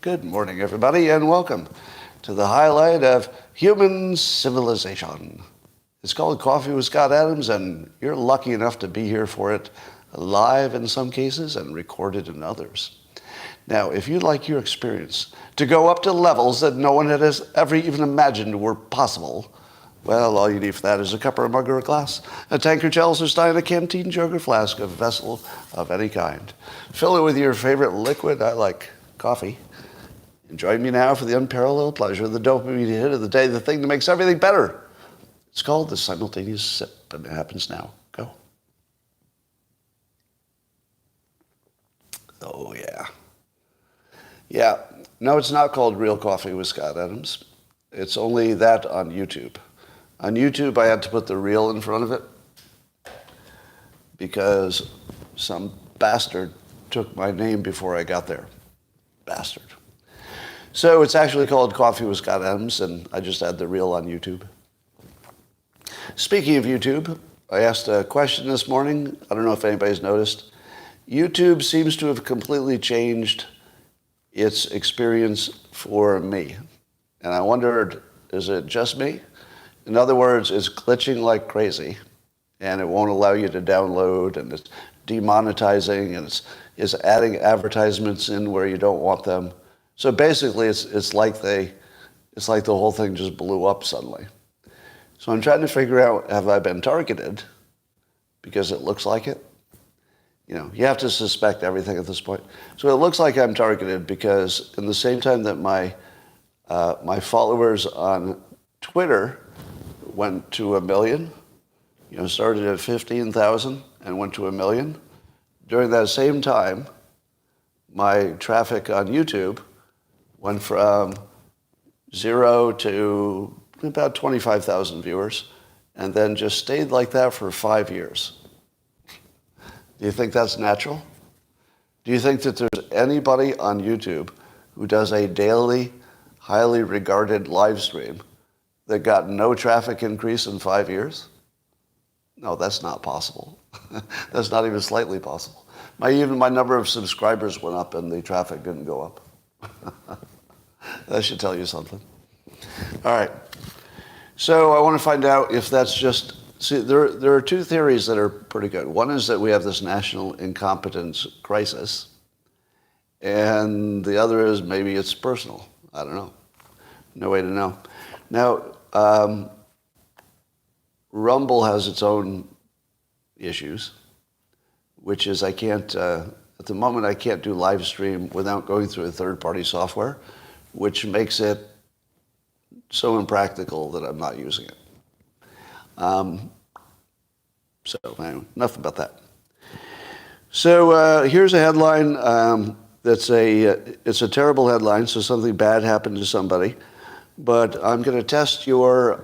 Good morning, everybody, and welcome to the highlight of human civilization. It's called Coffee with Scott Adams, and you're lucky enough to be here for it live in some cases and recorded in others. Now, if you'd like your experience to go up to levels that no one has ever even imagined were possible, well, all you need for that is a cup or a mug or a glass, a tankard, chalice or stein, a canteen, jug or flask, a vessel of any kind. Fill it with your favorite liquid. I like coffee. And join me now for the unparalleled pleasure of the dopamine hit of the day, the thing that makes everything better. It's called the simultaneous sip, and it happens now. Go. Oh, yeah. Yeah. No, it's not called Real Coffee with Scott Adams. It's only that on YouTube. On YouTube, I had to put the real in front of it because some bastard took my name before I got there. Bastard. So it's actually called Coffee with Scott Adams, and I just add the real on YouTube. Speaking of YouTube, I asked a question this morning. I don't know if anybody's noticed. YouTube seems to have completely changed its experience for me. And I wondered, is it just me? In other words, it's glitching like crazy, and it won't allow you to download, and it's demonetizing, and it's adding advertisements in where you don't want them. So basically, it's like the whole thing just blew up suddenly. So I'm trying to figure out, have I been targeted? Because it looks like it. You know, you have to suspect everything at this point. So it looks like I'm targeted because in the same time that my followers on Twitter went to 1 million, started at 15,000 and went to 1 million. During that same time, my traffic on YouTube went from 0 to about 25,000 viewers, and then just stayed like that for 5 years. Do you think that's natural? Do you think that there's anybody on YouTube who does a daily, highly regarded live stream that got no traffic increase in 5 years? No, that's not possible. That's not even slightly possible. Even my number of subscribers went up and the traffic didn't go up. That should tell you something. All right. So I want to find out if that's just... See, there are two theories that are pretty good. One is that we have this national incompetence crisis. And the other is maybe it's personal. I don't know. No way to know. Now, Rumble has its own issues, which is at the moment I can't do live stream without going through a third-party software, which makes it so impractical that I'm not using it. So anyway, enough about that. So here's a headline it's a terrible headline, so something bad happened to somebody. But I'm going to test your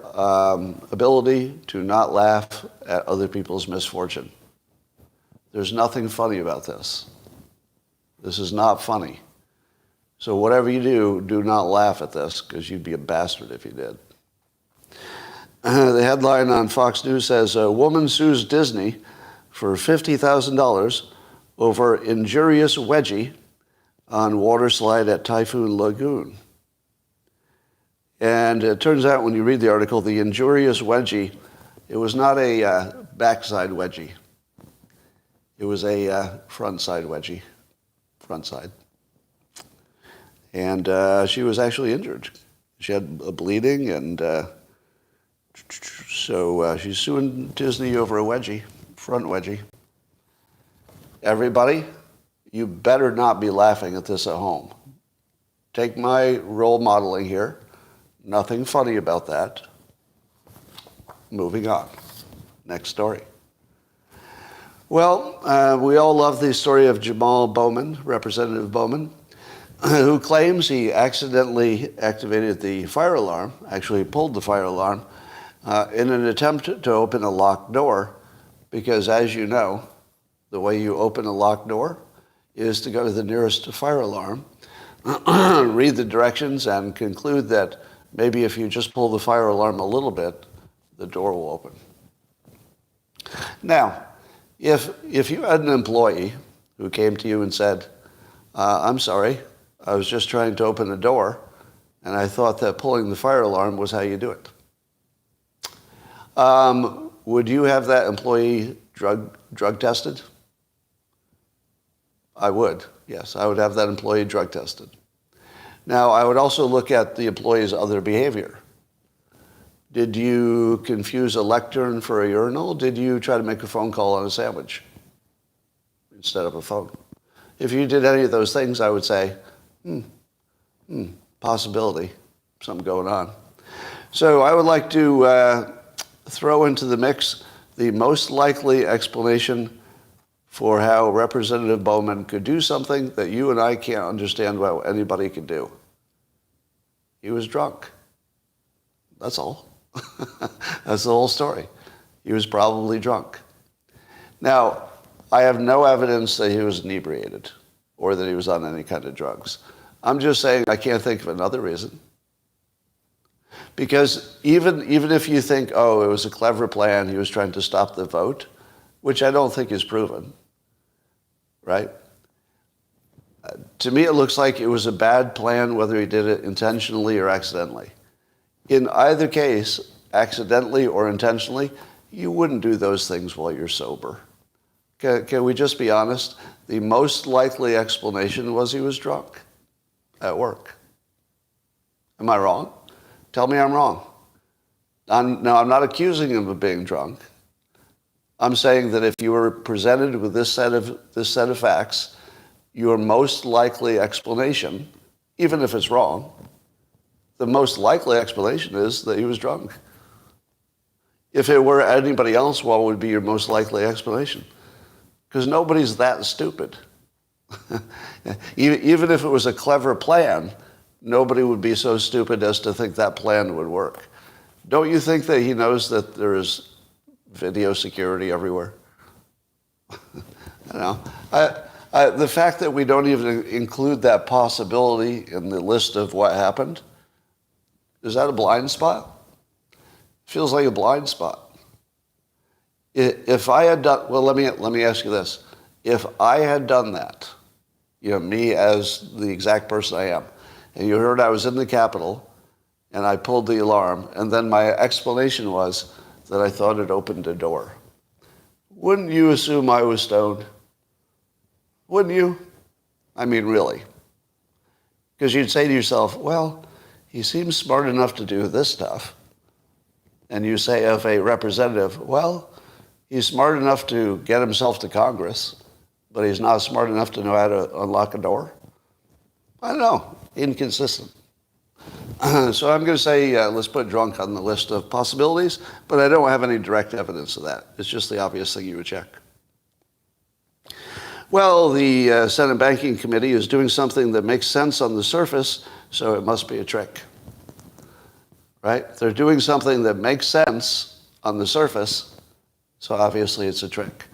ability to not laugh at other people's misfortune. There's nothing funny about this. This is not funny. So whatever you do not laugh at this, because you'd be a bastard if you did. The headline on Fox News says, a woman sues Disney for $50,000 over injurious wedgie on water slide at Typhoon Lagoon. And it turns out when you read the article, the injurious wedgie, it was not a backside wedgie. It was a front side wedgie. Front side. And she was actually injured. She had a bleeding, and so she's suing Disney over a wedgie, front wedgie. Everybody, you better not be laughing at this at home. Take my role modeling here. Nothing funny about that. Moving on. Next story. Well, we all love the story of Jamal Bowman, Representative Bowman, who claims he accidentally activated the fire alarm, actually pulled the fire alarm, in an attempt to open a locked door, because as you know, the way you open a locked door is to go to the nearest fire alarm, read the directions, and conclude that maybe if you just pull the fire alarm a little bit, the door will open. Now, if you had an employee who came to you and said, I'm sorry, I was just trying to open a door, and I thought that pulling the fire alarm was how you do it. Would you have that employee drug tested? I would, yes. I would have that employee drug tested. Now, I would also look at the employee's other behavior. Did you confuse a lectern for a urinal? Did you try to make a phone call on a sandwich instead of a phone? If you did any of those things, I would say, possibility, something going on. So I would like to throw into the mix the most likely explanation for how Representative Bowman could do something that you and I can't understand how anybody could do. He was drunk. That's all. That's the whole story. He was probably drunk. Now, I have no evidence that he was inebriated or that he was on any kind of drugs. I'm just saying I can't think of another reason. Because even if you think, oh, it was a clever plan, he was trying to stop the vote, which I don't think is proven, right? To me, it looks like it was a bad plan, whether he did it intentionally or accidentally. In either case, accidentally or intentionally, you wouldn't do those things while you're sober. Can we just be honest? The most likely explanation was he was drunk at work. Am I wrong? Tell me I'm wrong. I'm not accusing him of being drunk. I'm saying that if you were presented with this set of facts, your most likely explanation, even if it's wrong, the most likely explanation is that he was drunk. If it were anybody else, what would be your most likely explanation? Because nobody's that stupid. Even if it was a clever plan, nobody would be so stupid as to think that plan would work. Don't you think that he knows that there is video security everywhere? The fact that we don't even include that possibility in the list of what happened, is that a blind spot? Feels like a blind spot. If I had done, well, let me ask you this. If I had done that, me as the exact person I am, and you heard I was in the Capitol, and I pulled the alarm, and then my explanation was that I thought it opened a door, wouldn't you assume I was stoned? Wouldn't you? I mean, really. Because you'd say to yourself, well, he seems smart enough to do this stuff. And you say of a representative, well, he's smart enough to get himself to Congress, but he's not smart enough to know how to unlock a door. I don't know. Inconsistent. So I'm going to say let's put drunk on the list of possibilities, but I don't have any direct evidence of that. It's just the obvious thing you would check. Well, the Senate Banking Committee is doing something that makes sense on the surface, so it must be a trick. Right? They're doing something that makes sense on the surface, so obviously it's a trick.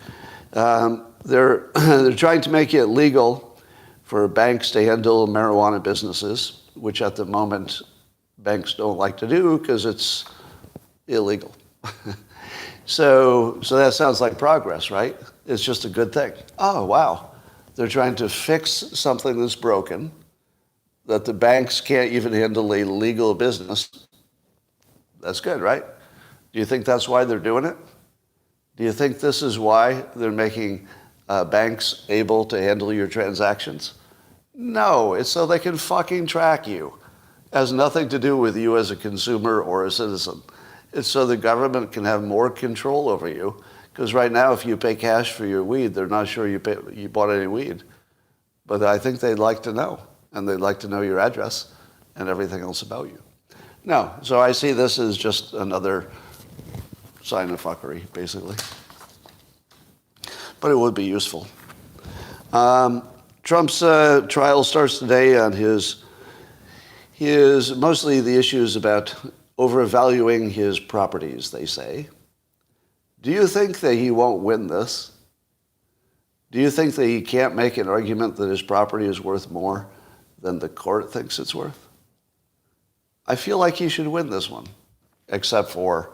They're trying to make it legal for banks to handle marijuana businesses, which at the moment banks don't like to do because it's illegal. So that sounds like progress, right? It's just a good thing. Oh, wow. They're trying to fix something that's broken, that the banks can't even handle a legal business. That's good, right? Do you think that's why they're doing it? Do you think this is why they're making banks able to handle your transactions? No, it's so they can fucking track you. It has nothing to do with you as a consumer or a citizen. It's so the government can have more control over you. Because right now, if you pay cash for your weed, they're not sure you bought any weed. But I think they'd like to know. And they'd like to know your address and everything else about you. No, so I see this as just another sign of fuckery, basically. But it would be useful. Trump's trial starts today on his mostly the issues about overvaluing his properties, they say. Do you think that he won't win this? Do you think that he can't make an argument that his property is worth more than the court thinks it's worth? I feel like he should win this one, except for,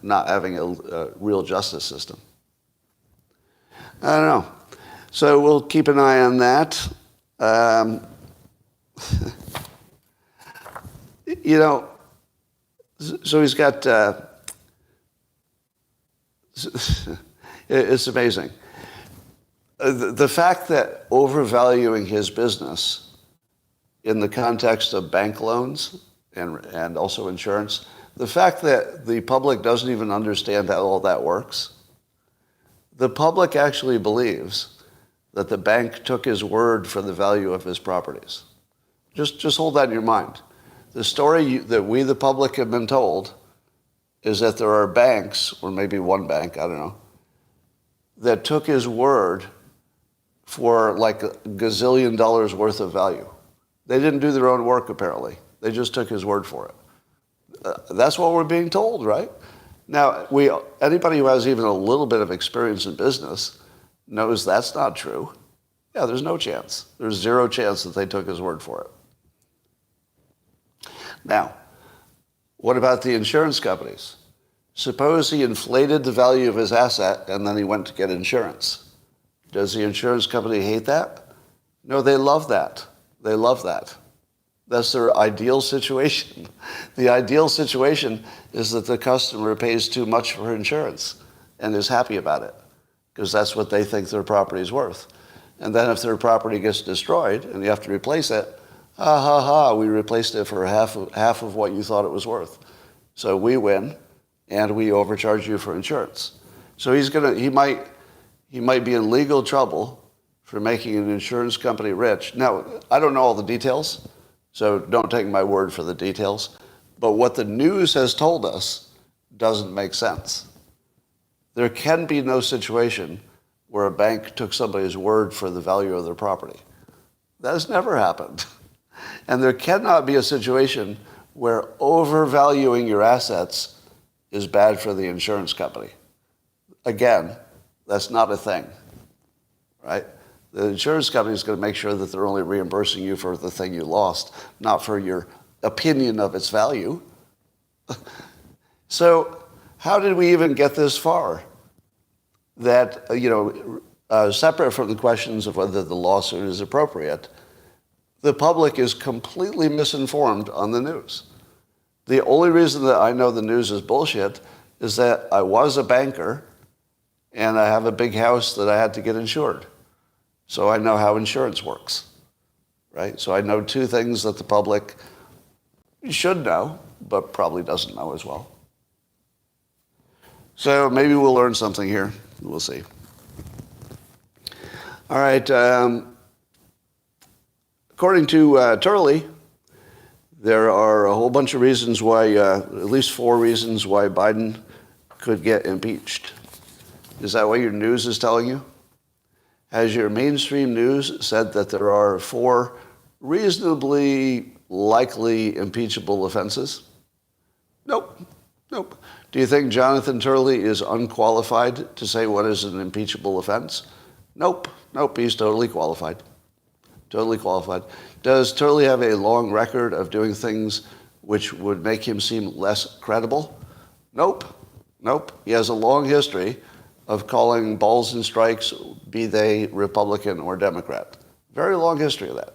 not having a real justice system. I don't know. So we'll keep an eye on that. You know, so he's got, it's amazing. The fact that overvaluing his business in the context of bank loans and also insurance, the fact that the public doesn't even understand how all that works, the public actually believes that the bank took his word for the value of his properties. Just hold that in your mind. The story that we, the public, have been told is that there are banks, or maybe one bank, I don't know, that took his word for like a gazillion dollars worth of value. They didn't do their own work, apparently. They just took his word for it. That's what we're being told, right? Now, anybody who has even a little bit of experience in business knows that's not true. Yeah, there's no chance. There's zero chance that they took his word for it. Now, what about the insurance companies? Suppose he inflated the value of his asset and then he went to get insurance. Does the insurance company hate that? No, they love that. They love that. That's their ideal situation. The ideal situation is that the customer pays too much for insurance and is happy about it because that's what they think their property is worth. And then if their property gets destroyed and you have to replace it, we replaced it for half of what you thought it was worth. So we win and we overcharge you for insurance. So he might be in legal trouble for making an insurance company rich. Now, I don't know all the details, so don't take my word for the details. But what the news has told us doesn't make sense. There can be no situation where a bank took somebody's word for the value of their property. That has never happened. And there cannot be a situation where overvaluing your assets is bad for the insurance company. Again, that's not a thing, right? The insurance company is going to make sure that they're only reimbursing you for the thing you lost, not for your opinion of its value. So how did we even get this far? That, separate from the questions of whether the lawsuit is appropriate, the public is completely misinformed on the news. The only reason that I know the news is bullshit is that I was a banker and I have a big house that I had to get insured. So I know how insurance works, right? So I know two things that the public should know, but probably doesn't know as well. So maybe we'll learn something here. We'll see. All right. According to Turley, there are a whole bunch of reasons why, at least 4 reasons why Biden could get impeached. Is that what your news is telling you? Has your mainstream news said that there are 4 reasonably likely impeachable offenses? Nope. Do you think Jonathan Turley is unqualified to say what is an impeachable offense? Nope, he's totally qualified. Totally qualified. Does Turley have a long record of doing things which would make him seem less credible? Nope. He has a long history of calling balls and strikes, be they Republican or Democrat. Very long history of that.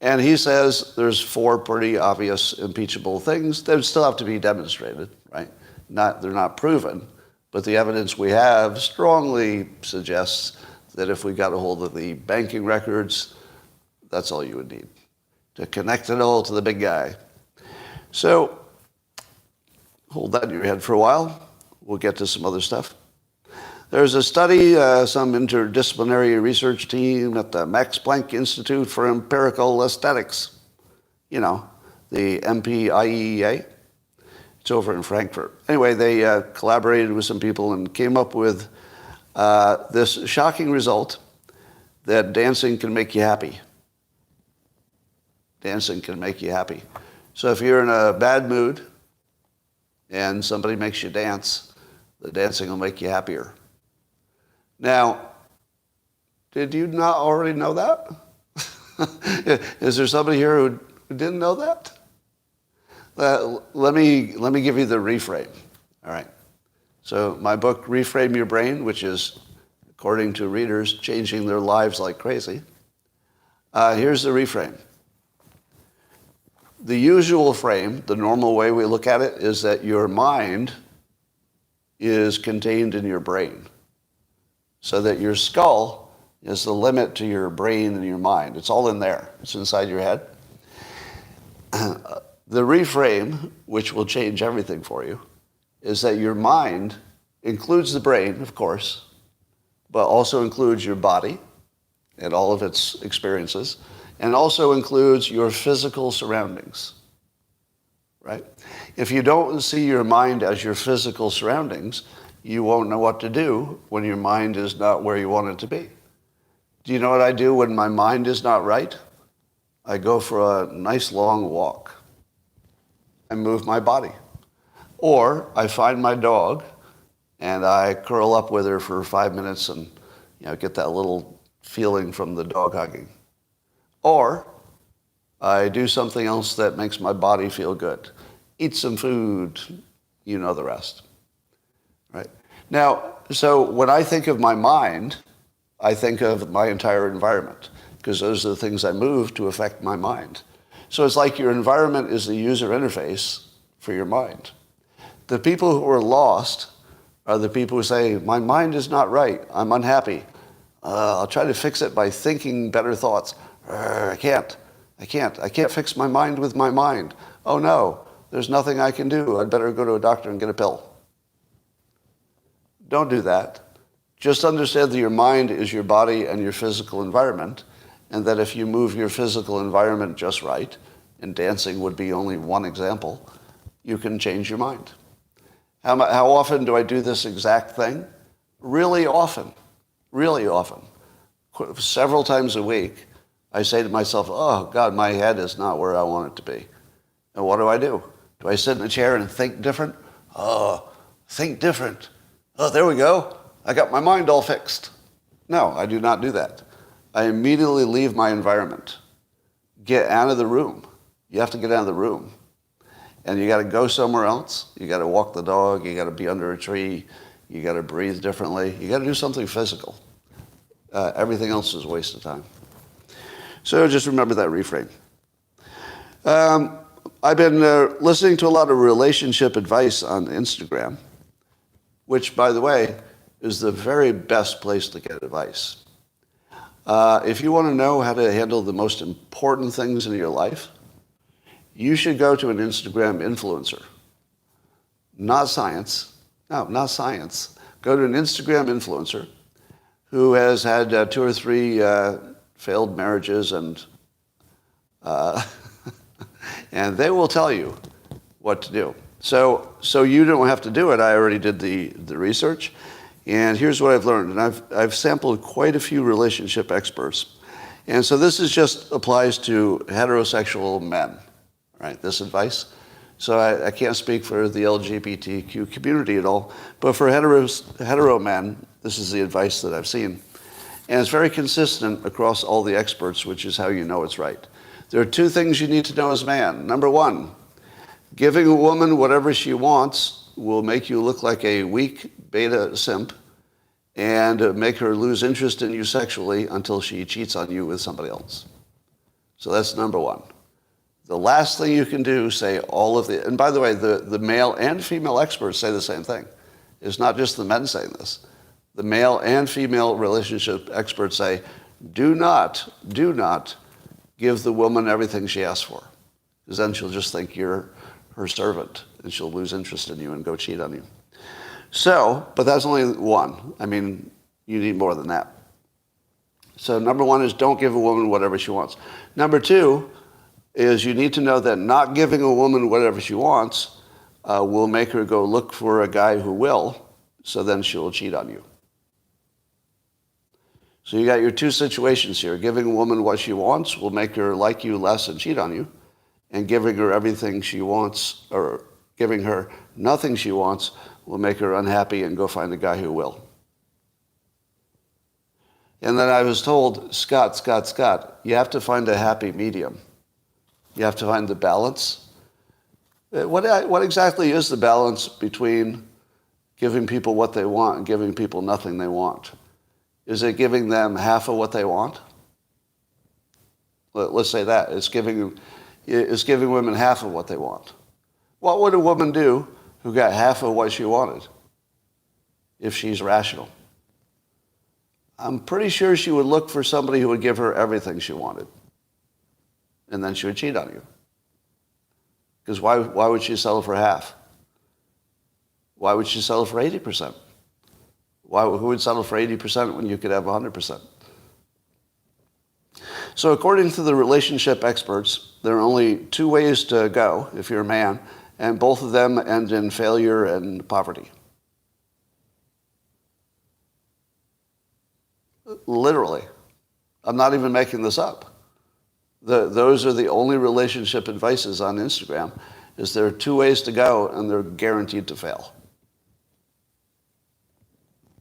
And he says there's 4 pretty obvious impeachable things that still have to be demonstrated, right? They're not proven, but the evidence we have strongly suggests that if we got a hold of the banking records, that's all you would need to connect it all to the big guy. So hold that in your head for a while. We'll get to some other stuff. There's a study, some interdisciplinary research team at the Max Planck Institute for Empirical Aesthetics, the MPIEA. It's over in Frankfurt. Anyway, they collaborated with some people and came up with this shocking result that dancing can make you happy. Dancing can make you happy. So if you're in a bad mood and somebody makes you dance, the dancing will make you happier. Now, did you not already know that? Is there somebody here who didn't know that? Let me give you the reframe. All right. So my book, Reframe Your Brain, which is, according to readers, changing their lives like crazy, Here's the reframe. The usual frame, the normal way we look at it, is that your mind is contained in your brain. So that your skull is the limit to your brain and your mind. It's all in there. It's inside your head. The reframe, which will change everything for you, is that your mind includes the brain, of course, but also includes your body and all of its experiences, and also includes your physical surroundings, right? If you don't see your mind as your physical surroundings, you won't know what to do when your mind is not where you want it to be. Do you know what I do when my mind is not right? I go for a nice long walk. I move my body. Or I find my dog and I curl up with her for 5 minutes and get that little feeling from the dog hugging. Or I do something else that makes my body feel good. Eat some food, you know the rest. Right? Now, so when I think of my mind, I think of my entire environment, because those are the things I move to affect my mind. So it's like your environment is the user interface for your mind. The people who are lost are the people who say, my mind is not right, I'm unhappy. I'll try to fix it by thinking better thoughts. I can't fix my mind with my mind. Oh no, there's nothing I can do. I'd better go to a doctor and get a pill. Don't do that. Just understand that your mind is your body and your physical environment, and that if you move your physical environment just right, and dancing would be only one example, you can change your mind. How often do I do this exact thing? Really often. Really often. Several times a week, I say to myself, oh, God, my head is not where I want it to be. And what do? Do I sit in a chair and think different? Oh, think different. Oh, there we go. I got my mind all fixed. No, I do not do that. I immediately leave my environment. Get out of the room. You have to get out of the room. And you got to go somewhere else. You got to walk the dog. You got to be under a tree. You got to breathe differently. You got to do something physical. Everything else is a waste of time. So just remember that reframe. I've been listening to a lot of relationship advice on Instagram, which, by the way, is the very best place to get advice. If you want to know how to handle the most important things in your life, you should go to an Instagram influencer. Not science. No, not science. Go to an Instagram influencer who has had 2 or 3 failed marriages, and and they will tell you what to do. So you don't have to do it. I already did the research. And here's what I've learned. And I've sampled quite a few relationship experts. And so this just applies to heterosexual men, right? This advice. So I can't speak for the LGBTQ community at all. But for hetero men, this is the advice that I've seen. And it's very consistent across all the experts, which is how you know it's right. There are 2 things you need to know as a man. Number 1, giving a woman whatever she wants will make you look like a weak beta simp and make her lose interest in you sexually until she cheats on you with somebody else. So that's number 1. The last thing you can do, say all of the, and by the way, the male and female experts say the same thing. It's not just the men saying this. The male and female relationship experts say, do not give the woman everything she asks for, because then she'll just think you're her servant, and she'll lose interest in you and go cheat on you. So, but that's only 1. I mean, you need more than that. So number 1 is don't give a woman whatever she wants. Number 2 is you need to know that not giving a woman whatever she wants will make her go look for a guy who will, so then she'll cheat on you. So you got your 2 situations here. Giving a woman what she wants will make her like you less and cheat on you. And giving her everything she wants, or giving her nothing she wants, will make her unhappy and go find a guy who will. And then I was told, Scott, you have to find a happy medium. You have to find the balance. What exactly is the balance between giving people what they want and giving people nothing they want? Is it giving them half of what they want? Let's say that. It's giving women half of what they want. What would a woman do who got half of what she wanted if she's rational? I'm pretty sure she would look for somebody who would give her everything she wanted. And then she would cheat on you. Because why would she settle for half? Why would she settle for 80%? Who would settle for 80% when you could have 100%? So according to the relationship experts, there are only two ways to go if you're a man, and both of them end in failure and poverty. Literally. I'm not even making this up. Those are the only relationship advices on Instagram, is there are two ways to go, and they're guaranteed to fail.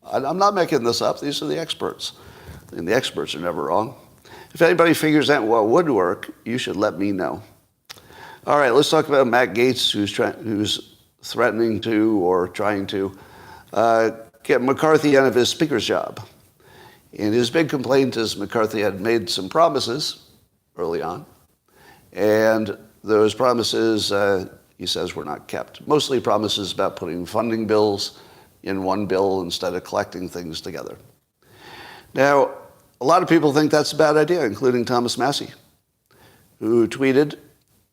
I'm not making this up. These are the experts. And the experts are never wrong. If anybody figures out what would work, you should let me know. All right, let's talk about Matt Gaetz, who's threatening to or trying to get McCarthy out of his speaker's job. And his big complaint is McCarthy had made some promises early on, and those promises, he says, were not kept. Mostly promises about putting funding bills in one bill instead of collecting things together. Now, a lot of people think that's a bad idea, including Thomas Massie, who tweeted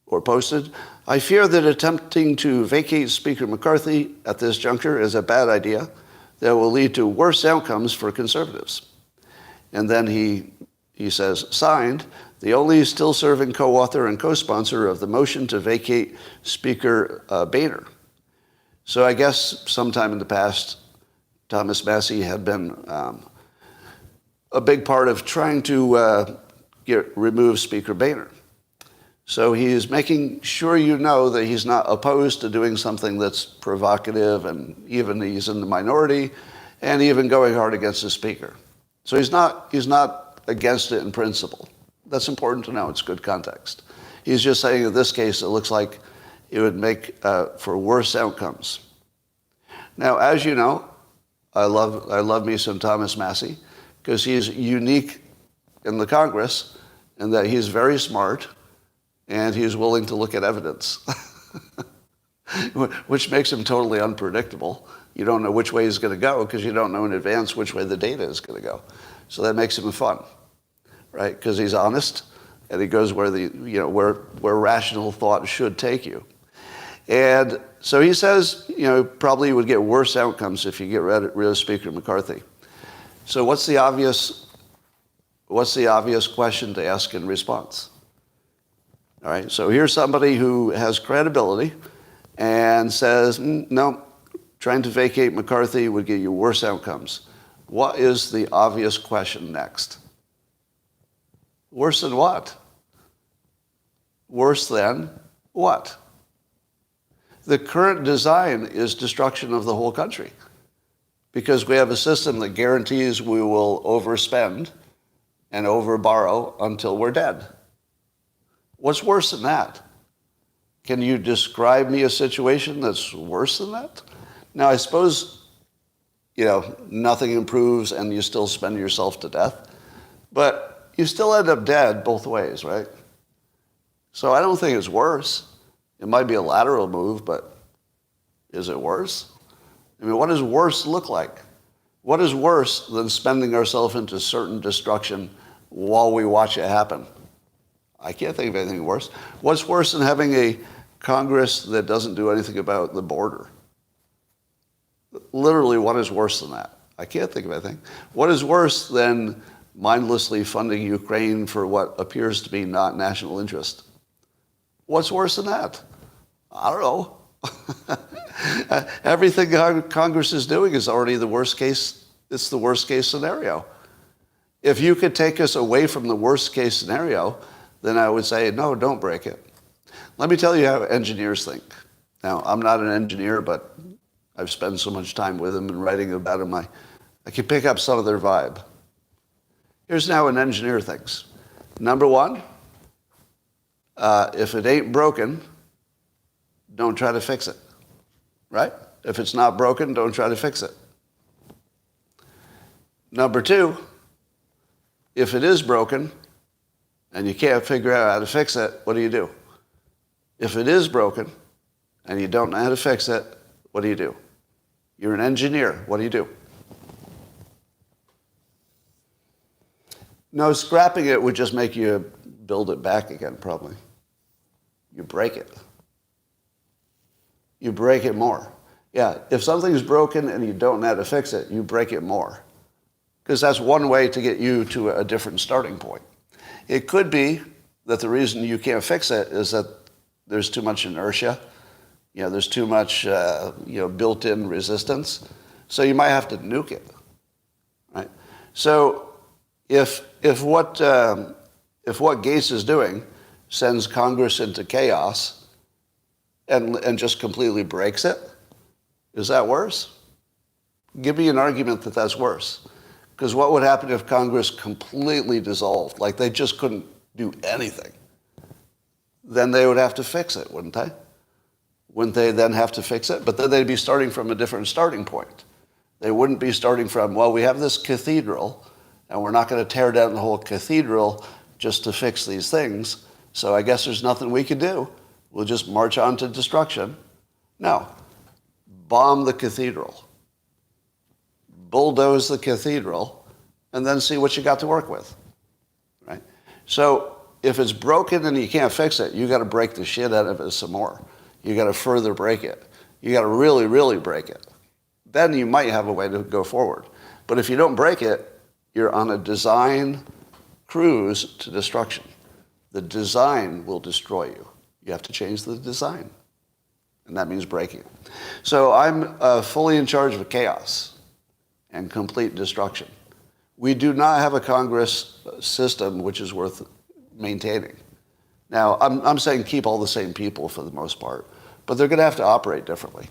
or posted, "I fear that attempting to vacate Speaker McCarthy at this juncture is a bad idea that will lead to worse outcomes for conservatives." And then he says, signed, the only still serving co-author and co-sponsor of the motion to vacate Speaker Boehner. So I guess sometime in the past, Thomas Massie had been a big part of trying to remove Speaker Boehner. So he is making sure you know that he's not opposed to doing something that's provocative, and even he's in the minority, and even going hard against the Speaker. So he's not against it in principle. That's important to know. It's good context. He's just saying in this case, it looks like it would make for worse outcomes. Now, as you know, I love me some Thomas Massie because he's unique in the Congress in that he's very smart and he's willing to look at evidence, which makes him totally unpredictable. You don't know which way he's going to go because you don't know in advance which way the data is going to go. So that makes him fun, right? Because he's honest and he goes where where rational thought should take you. And so he says, probably would get worse outcomes if you get rid of Speaker McCarthy. So what's the obvious question to ask in response? All right, so here's somebody who has credibility and says, no, trying to vacate McCarthy would get you worse outcomes. What is the obvious question next? Worse than what? Worse than what? The current design is destruction of the whole country because we have a system that guarantees we will overspend and overborrow until we're dead. What's worse than that? Can you describe me a situation that's worse than that? Now, I suppose, nothing improves and you still spend yourself to death, but you still end up dead both ways, right? So I don't think it's worse. It might be a lateral move, but is it worse? I mean, what does worse look like? What is worse than spending ourselves into certain destruction while we watch it happen? I can't think of anything worse. What's worse than having a Congress that doesn't do anything about the border? Literally, what is worse than that? I can't think of anything. What is worse than mindlessly funding Ukraine for what appears to be not national interest? What's worse than that? I don't know. Everything Congress is doing is already the worst case. It's the worst case scenario. If you could take us away from the worst case scenario, then I would say, no, don't break it. Let me tell you how engineers think. Now, I'm not an engineer, but I've spent so much time with them and writing about them, I can pick up some of their vibe. Here's how an engineer thinks. Number one, if it ain't broken, don't try to fix it, right? If it's not broken, don't try to fix it. Number two, if it is broken, and you can't figure out how to fix it, what do? If it is broken and you don't know how to fix it, what do? You're an engineer. What do? No, scrapping it would just make you build it back again, probably. You break it. You break it more. Yeah, if something's broken and you don't know how to fix it, you break it more. Because that's one way to get you to a different starting point. It could be that the reason you can't fix it is that there's too much inertia. There's too much built-in resistance. So you might have to nuke it, right? So if what Gates is doing sends Congress into chaos and just completely breaks it, is that worse? Give me an argument that that's worse. Because what would happen if Congress completely dissolved, like they just couldn't do anything? Then they would have to fix it, wouldn't they? Wouldn't they then have to fix it? But then they'd be starting from a different starting point. They wouldn't be starting from, well, we have this cathedral, and we're not going to tear down the whole cathedral just to fix these things, so I guess there's nothing we could do. We'll just march on to destruction. No. Bomb the cathedral. Bulldoze the cathedral, and then see what you got to work with, right? So if it's broken and you can't fix it, you got to break the shit out of it some more. You got to further break it. You got to really, really break it. Then you might have a way to go forward. But if you don't break it, you're on a design cruise to destruction. The design will destroy you. You have to change the design. And that means breaking it. So I'm fully in charge of chaos and complete destruction. We do not have a Congress system which is worth maintaining. Now, I'm saying keep all the same people for the most part, but they're going to have to operate differently.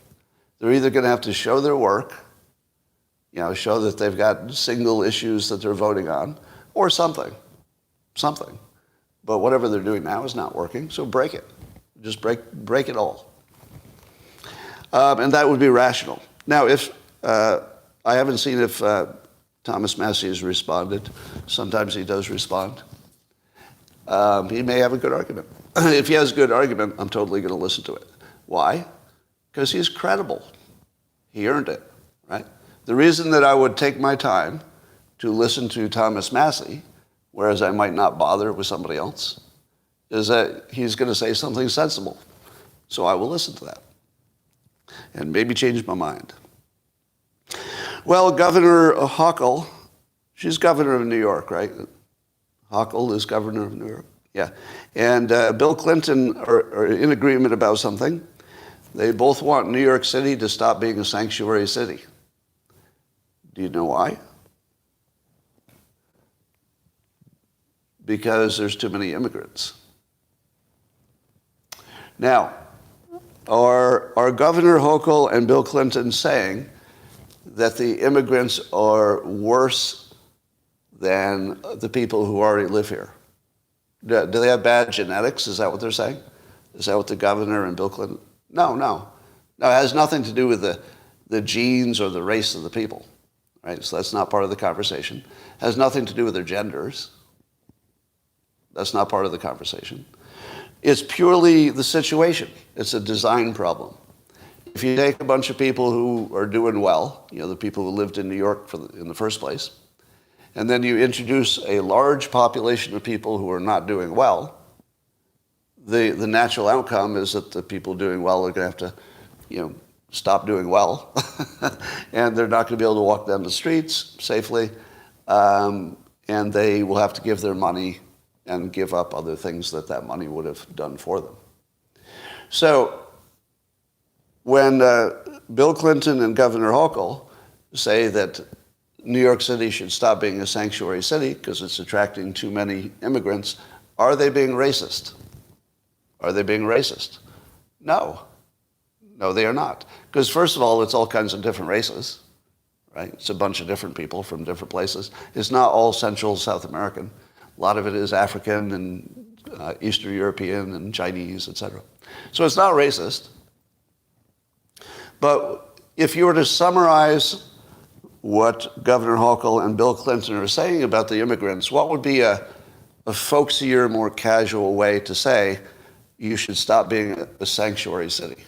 They're either going to have to show their work, show that they've got single issues that they're voting on, or something. But whatever they're doing now is not working, so break it. Just break it all. And that would be rational. Now, if I haven't seen if Thomas Massie has responded. Sometimes he does respond. He may have a good argument. If he has a good argument, I'm totally going to listen to it. Why? Because he's credible. He earned it, right? The reason that I would take my time to listen to Thomas Massie, whereas I might not bother with somebody else, is that he's going to say something sensible. So I will listen to that and maybe change my mind. Well, Governor Hochul, she's governor of New York, right? Hochul is governor of New York. Yeah. And Bill Clinton are in agreement about something. They both want New York City to stop being a sanctuary city. Do you know why? Because there's too many immigrants. Now, are Governor Hochul and Bill Clinton saying that the immigrants are worse than the people who already live here? Do they have bad genetics? Is that what they're saying? Is that what the governor and Bill Clinton? No. No, it has nothing to do with the genes or the race of the people, right? So that's not part of the conversation. It has nothing to do with their genders. That's not part of the conversation. It's purely the situation. It's a design problem. If you take a bunch of people who are doing well, the people who lived in New York in the first place, and then you introduce a large population of people who are not doing well, the natural outcome is that the people doing well are going to have to, stop doing well, and they're not going to be able to walk down the streets safely, and they will have to give their money and give up other things that money would have done for them. So when Bill Clinton and Governor Hochul say that New York City should stop being a sanctuary city because it's attracting too many immigrants, are they being racist? Are they being racist? No. No, they are not. Because first of all, it's all kinds of different races, right? It's a bunch of different people from different places. It's not all Central South American. A lot of it is African and Eastern European and Chinese, etc. So it's not racist. But if you were to summarize what Governor Hochul and Bill Clinton are saying about the immigrants, what would be a folksier, more casual way to say you should stop being a sanctuary city.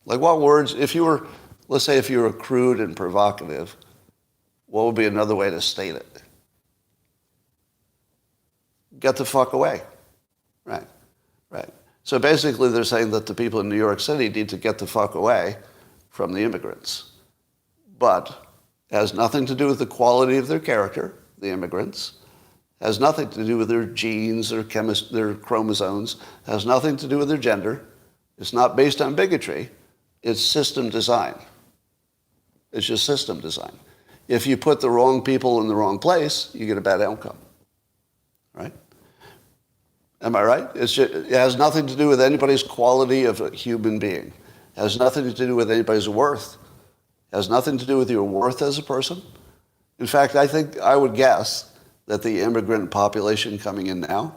Like what words, let's say if you were crude and provocative, what would be another way to state it? Get the fuck away. Right. So basically they're saying that the people in New York City need to get the fuck away from the immigrants. But it has nothing to do with the quality of their character, the immigrants. It has nothing to do with their genes, their chromosomes. It has nothing to do with their gender. It's not based on bigotry. It's system design. It's just system design. If you put the wrong people in the wrong place, you get a bad outcome. Right? Am I right? It has nothing to do with anybody's quality of a human being. It has nothing to do with anybody's worth. It has nothing to do with your worth as a person. In fact, I would guess that the immigrant population coming in now,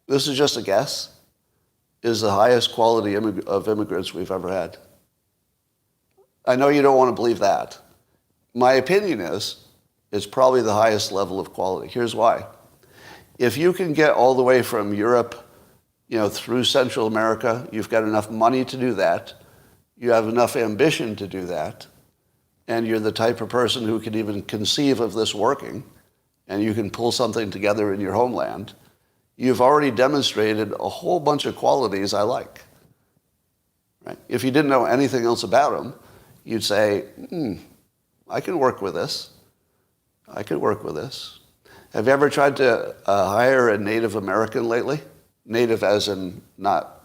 this is just a guess, is the highest quality of immigrants we've ever had. I know you don't want to believe that. My opinion is it's probably the highest level of quality. Here's why. If you can get all the way from Europe, through Central America, you've got enough money to do that, you have enough ambition to do that, and you're the type of person who can even conceive of this working, and you can pull something together in your homeland, you've already demonstrated a whole bunch of qualities I like. Right? If you didn't know anything else about them, you'd say, I can work with this. I could work with this. Have you ever tried to hire a Native American lately? Native as in not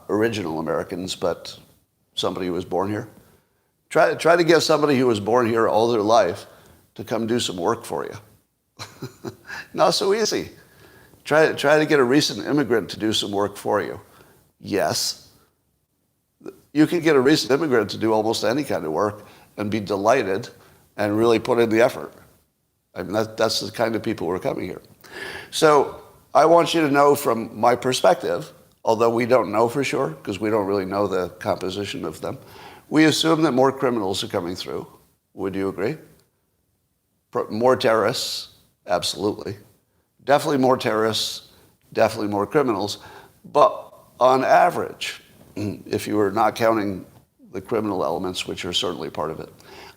original Americans, but somebody who was born here. Try to get somebody who was born here all their life to come do some work for you. Not so easy. Try to get a recent immigrant to do some work for you. Yes. You can get a recent immigrant to do almost any kind of work and be delighted and really put in the effort. I mean, that's the kind of people who are coming here. So I want you to know from my perspective, although we don't know for sure, because we don't really know the composition of them, we assume that more criminals are coming through. Would you agree? More terrorists, absolutely. Definitely more terrorists, definitely more criminals. But on average, if you were not counting the criminal elements, which are certainly part of it,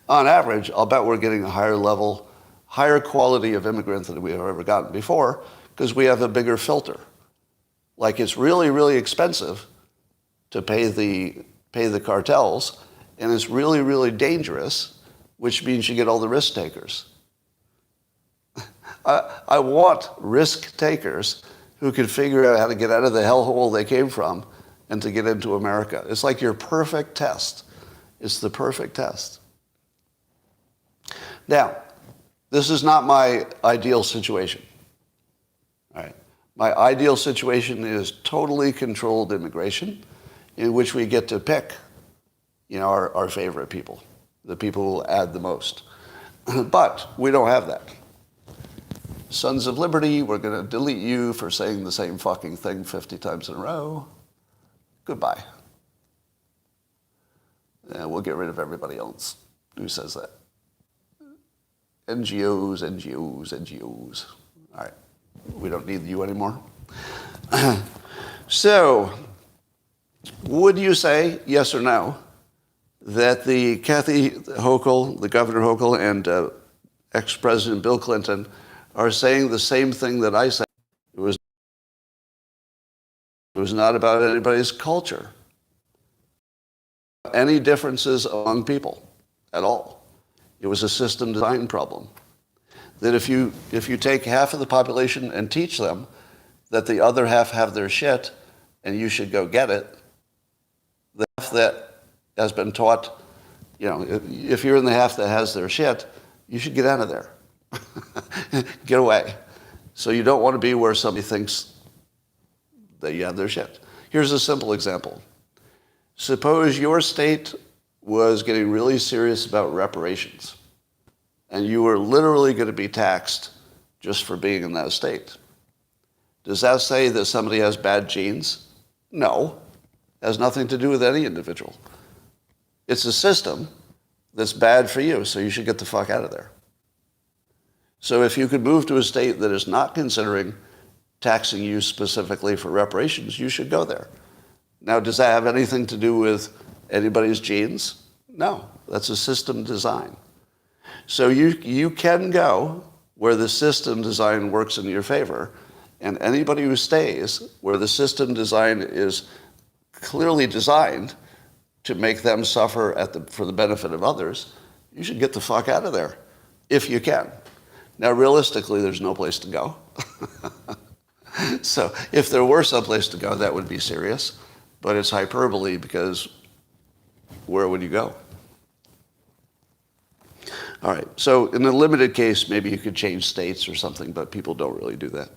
on average, I'll bet we're getting a higher quality of immigrants than we have ever gotten before, because we have a bigger filter. Like it's really, really expensive to pay the cartels, and it's really, really dangerous, which means you get all the risk takers. I want risk takers who can figure out how to get out of the hellhole they came from and to get into America. It's like your perfect test. It's the perfect test. Now, this is not my ideal situation. All right. My ideal situation is totally controlled immigration, in which we get to pick, our favorite people, the people who will add the most. But we don't have that. Sons of Liberty, we're going to delete you for saying the same fucking thing 50 times in a row. Goodbye. And we'll get rid of everybody else who says that. NGOs. All right. We don't need you anymore. So, would you say, yes or no, that the Kathy Hochul, the Governor Hochul, and ex-President Bill Clinton are saying the same thing that I said? It was not about anybody's culture, any differences among people at all. It was a system design problem. That if you take half of the population and teach them that the other half have their shit and you should go get it, the half that has been taught, if you're in the half that has their shit, you should get out of there. Get away. So you don't want to be where somebody thinks that you have their shit. Here's a simple example. Suppose your state was getting really serious about reparations, and you were literally going to be taxed just for being in that state. Does that say that somebody has bad genes? No. It has nothing to do with any individual. It's a system that's bad for you, so you should get the fuck out of there. So if you could move to a state that is not considering taxing you specifically for reparations, you should go there. Now, does that have anything to do with anybody's genes? No, that's a system design. So you can go where the system design works in your favor, and anybody who stays where the system design is clearly designed to make them suffer for the benefit of others, you should get the fuck out of there, if you can. Now, realistically, there's no place to go. So if there were someplace to go, that would be serious. But it's hyperbole, because where would you go? All right, so in a limited case, maybe you could change states or something, but people don't really do that.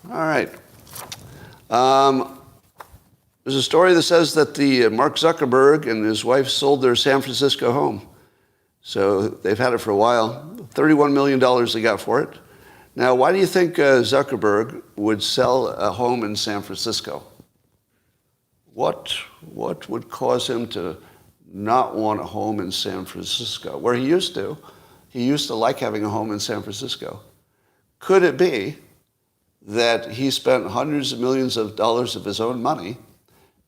All right. There's a story that says that Mark Zuckerberg and his wife sold their San Francisco home. So they've had it for a while. $31 million they got for it. Now, why do you think Zuckerberg would sell a home in San Francisco? What would cause him to not want a home in San Francisco, where he used to? He used to like having a home in San Francisco. Could it be that he spent hundreds of millions of dollars of his own money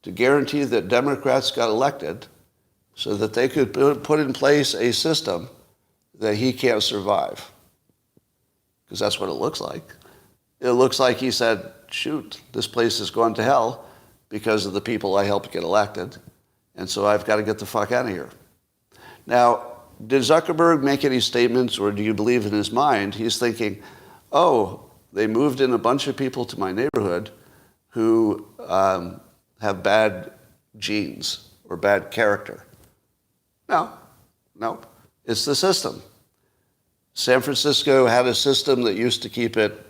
to guarantee that Democrats got elected so that they could put in place a system that he can't survive? Because that's what it looks like. It looks like he said, shoot, this place is going to hell because of the people I helped get elected, and so I've got to get the fuck out of here. Now, did Zuckerberg make any statements, or do you believe in his mind he's thinking, oh, they moved in a bunch of people to my neighborhood who have bad genes or bad character? No. It's the system. San Francisco had a system that used to keep it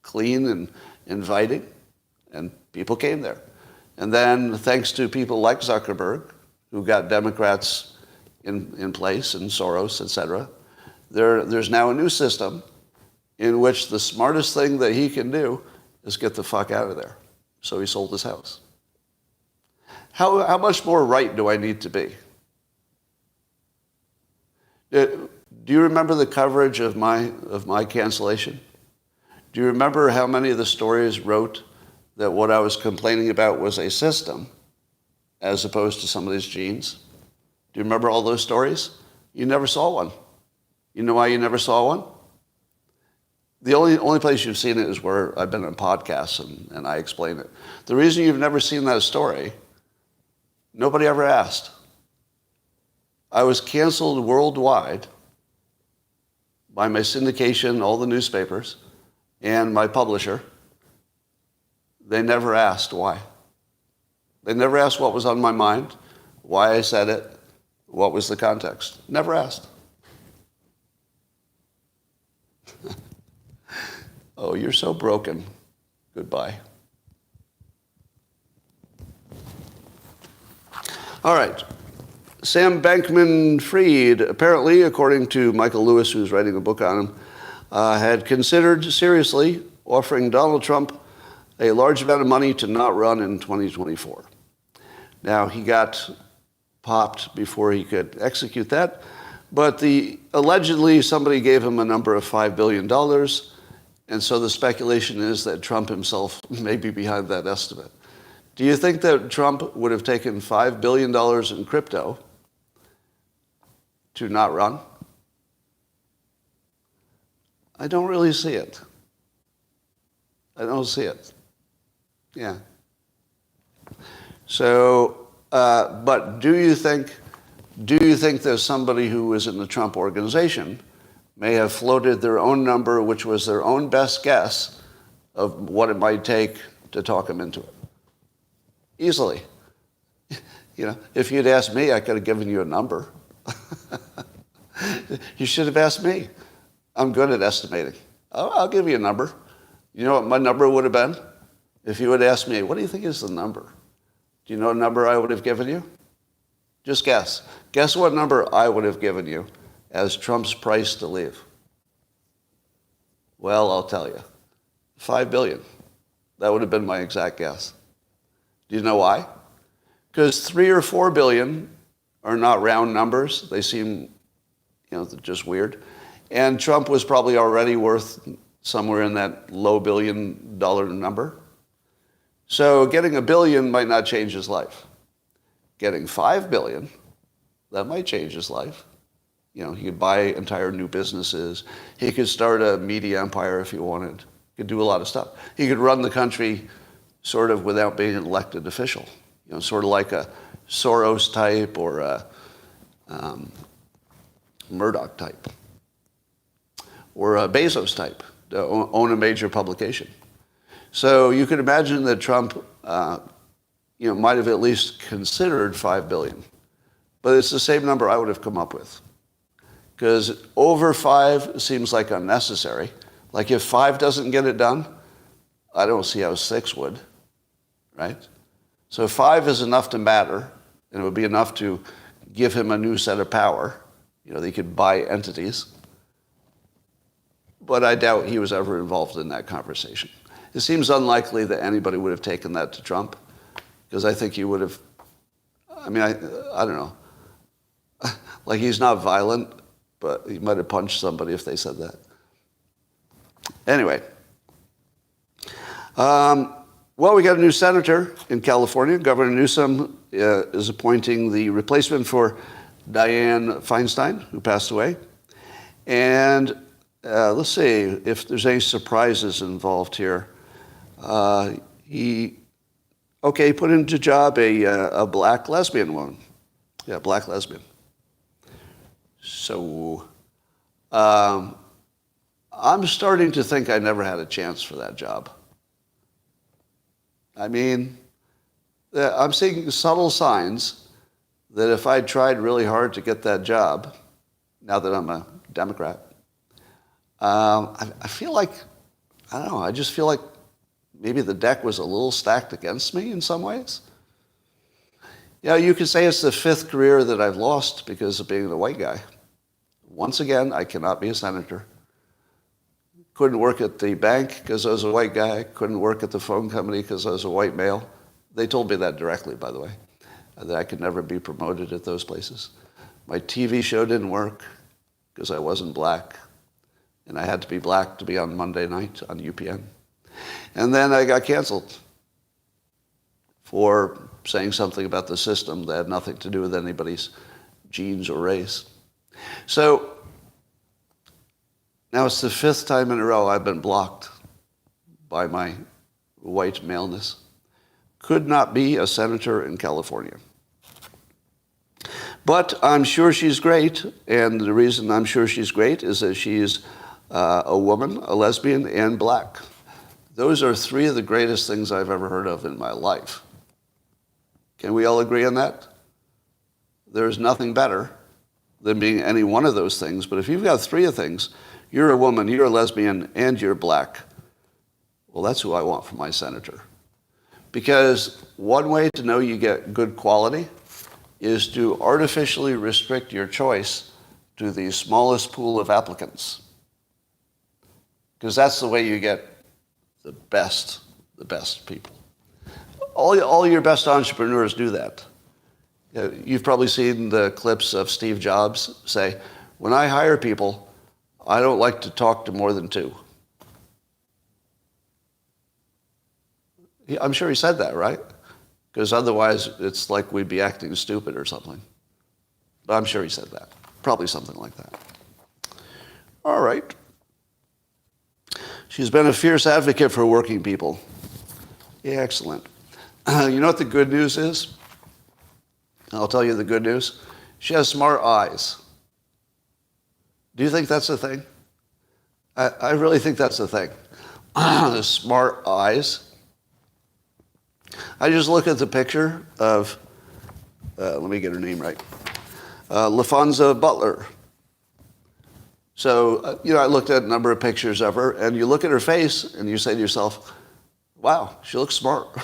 clean and inviting, and people came there. And then, thanks to people like Zuckerberg, who got Democrats in place, and Soros, etc., there's now a new system in which the smartest thing that he can do is get the fuck out of there. So he sold his house. How much more right do I need to be? Do you remember the coverage of my cancellation? Do you remember how many of the stories wrote that what I was complaining about was a system as opposed to somebody's genes? Do you remember all those stories? You never saw one. You know why you never saw one? The only place you've seen it is where I've been on podcasts and I explain it. The reason you've never seen that story, nobody ever asked. I was canceled worldwide by my syndication, all the newspapers, and my publisher. They never asked why. They never asked what was on my mind, why I said it, what was the context. Never asked. Oh, you're so broken. Goodbye. All right. Sam Bankman-Fried, apparently, according to Michael Lewis, who's writing a book on him, had considered seriously offering Donald Trump a large amount of money to not run in 2024. Now, he got popped before he could execute that, but allegedly somebody gave him a number of $5 billion, and so the speculation is that Trump himself may be behind that estimate. Do you think that Trump would have taken $5 billion in crypto to not run? I don't really see it. I don't see it. Yeah. So, but do you think there's somebody who is in the Trump organization may have floated their own number, which was their own best guess of what it might take to talk him into it? Easily. You know, if you'd asked me, I could have given you a number. You should have asked me. I'm good at estimating. I'll give you a number. You know what my number would have been? If you had asked me, what do you think is the number? Do you know a number I would have given you? Just guess. Guess what number I would have given you as Trump's price to leave. Well, I'll tell you. $5 billion. That would have been my exact guess. Do you know why? Because 3 or 4 billion are not round numbers. They seem, just weird. And Trump was probably already worth somewhere in that low $1 billion number. So getting $1 billion might not change his life. Getting $5 billion, that might change his life. You know, he could buy entire new businesses. He could start a media empire if he wanted. He could do a lot of stuff. He could run the country sort of without being an elected official. You know, sort of like a Soros type or a Murdoch type or a Bezos type, to own a major publication. So you could imagine that Trump, might have at least considered $5 billion. But it's the same number I would have come up with. Because over 5 seems like unnecessary. Like if 5 doesn't get it done, I don't see how 6 would, right? So 5 is enough to matter, and it would be enough to give him a new set of power. You know, they could buy entities. But I doubt he was ever involved in that conversation. It seems unlikely that anybody would have taken that to Trump, because I think he would have, I don't know. Like, he's not violent, but he might have punched somebody if they said that. Anyway. We got a new senator in California. Governor Newsom is appointing the replacement for Dianne Feinstein, who passed away. And let's see if there's any surprises involved here. He put into job a black lesbian woman. Yeah, black lesbian. So I'm starting to think I never had a chance for that job. I mean, I'm seeing subtle signs that if I tried really hard to get that job, now that I'm a Democrat, I feel like, I don't know, I just feel like maybe the deck was a little stacked against me in some ways. Yeah, you could say it's the 5th career that I've lost because of being a white guy. Once again, I cannot be a senator. Couldn't work at the bank because I was a white guy. Couldn't work at the phone company because I was a white male. They told me that directly, by the way, that I could never be promoted at those places. My TV show didn't work because I wasn't black. And I had to be black to be on Monday night on UPN. And then I got canceled for saying something about the system that had nothing to do with anybody's genes or race. So now it's the 5th time in a row I've been blocked by my white maleness. Could not be a senator in California. But I'm sure she's great, and the reason I'm sure she's great is that she's a woman, a lesbian, and black. Those are 3 of the greatest things I've ever heard of in my life. Can we all agree on that? There's nothing better than being any one of those things, but if you've got 3 of things, you're a woman, you're a lesbian, and you're black, well, that's who I want for my senator. Because one way to know you get good quality is to artificially restrict your choice to the smallest pool of applicants. Because that's the way you get the best people. All your best entrepreneurs do that. You've probably seen the clips of Steve Jobs say, when I hire people, I don't like to talk to more than 2. I'm sure he said that, right? Because otherwise it's like we'd be acting stupid or something. But I'm sure he said that. Probably something like that. All right. She's been a fierce advocate for working people. Yeah, excellent. You know what the good news is? I'll tell you the good news. She has smart eyes. Do you think that's a thing? I really think that's a thing. Smart eyes. I just look at the picture of, let me get her name right, LaFonza Butler. So, I looked at a number of pictures of her, and you look at her face, and you say to yourself, wow, she looks smart.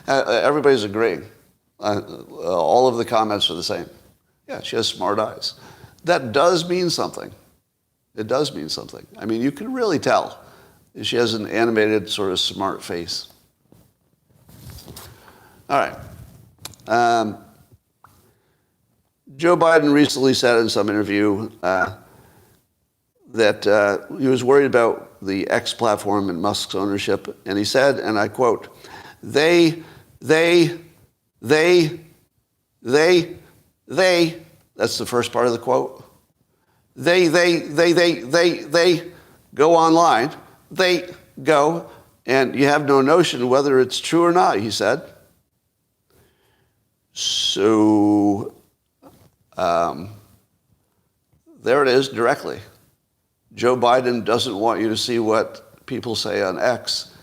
Everybody's agreeing. All of the comments are the same. Yeah, she has smart eyes. That does mean something. It does mean something. I mean, you can really tell. She has an animated, sort of smart face. All right. Joe Biden recently said in some interview that he was worried about the X platform and Musk's ownership. And he said, and I quote, they, they, that's the first part of the quote. They go online. They go, and you have no notion whether it's true or not, he said. So, there it is directly. Joe Biden doesn't want you to see what people say on X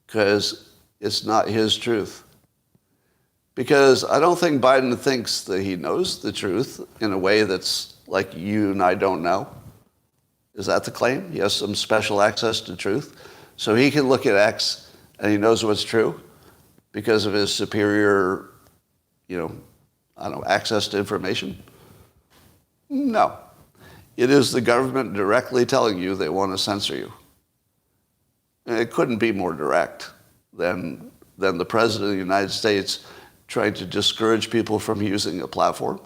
because it's not his truth. Because I don't think Biden thinks that he knows the truth in a way that's like you and I don't know. Is that the claim? He has some special access to truth. So he can look at X and he knows what's true because of his superior, access to information? No. It is the government directly telling you they want to censor you. And it couldn't be more direct than the President of the United States trying to discourage people from using a platform,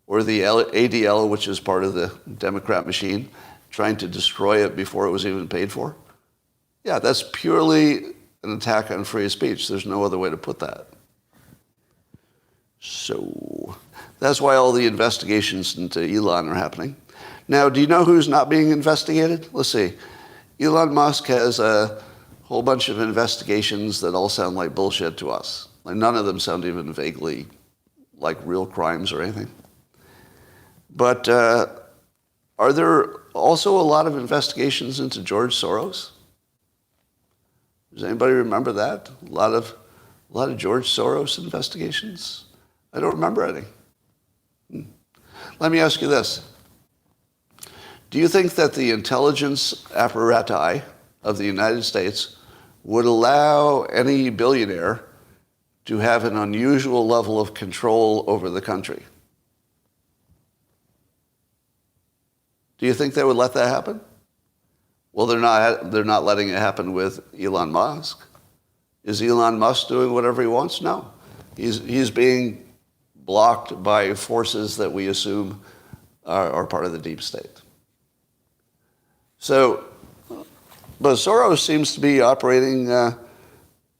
or the ADL, which is part of the Democrat machine, trying to destroy it before it was even paid for. Yeah, that's purely an attack on free speech. There's no other way to put that. So that's why all the investigations into Elon are happening. Now, do you know who's not being investigated? Let's see. Elon Musk has a whole bunch of investigations that all sound like bullshit to us. Like none of them sound even vaguely like real crimes or anything. But are there also a lot of investigations into George Soros? Does anybody remember that? A lot of George Soros investigations? I don't remember any. Let me ask you this. Do you think that the intelligence apparatus of the United States would allow any billionaire to have an unusual level of control over the country? Do you think they would let that happen? Well, they're not letting it happen with Elon Musk. Is Elon Musk doing whatever he wants? No. He's being blocked by forces that we assume are part of the deep state. So, but Soros seems to be operating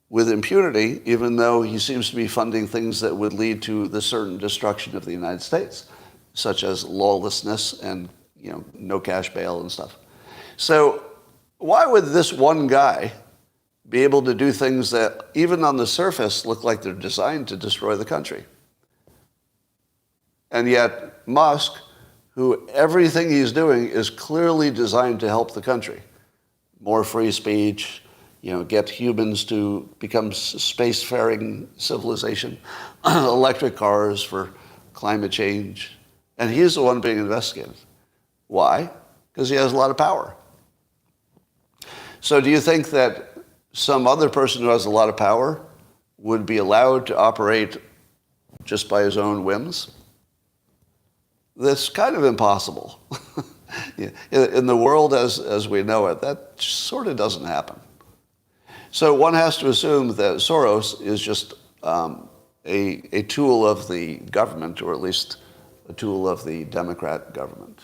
with impunity, even though he seems to be funding things that would lead to the certain destruction of the United States, such as lawlessness and no cash bail and stuff. So why would this one guy be able to do things that even on the surface look like they're designed to destroy the country? And yet Musk, who everything he's doing is clearly designed to help the country. More free speech, get humans to become spacefaring civilization, electric cars for climate change. And he's the one being investigated. Why? Because he has a lot of power. So do you think that some other person who has a lot of power would be allowed to operate just by his own whims? That's kind of impossible. In the world as we know it, that sort of doesn't happen. So one has to assume that Soros is just a tool of the government, or at least a tool of the Democrat government.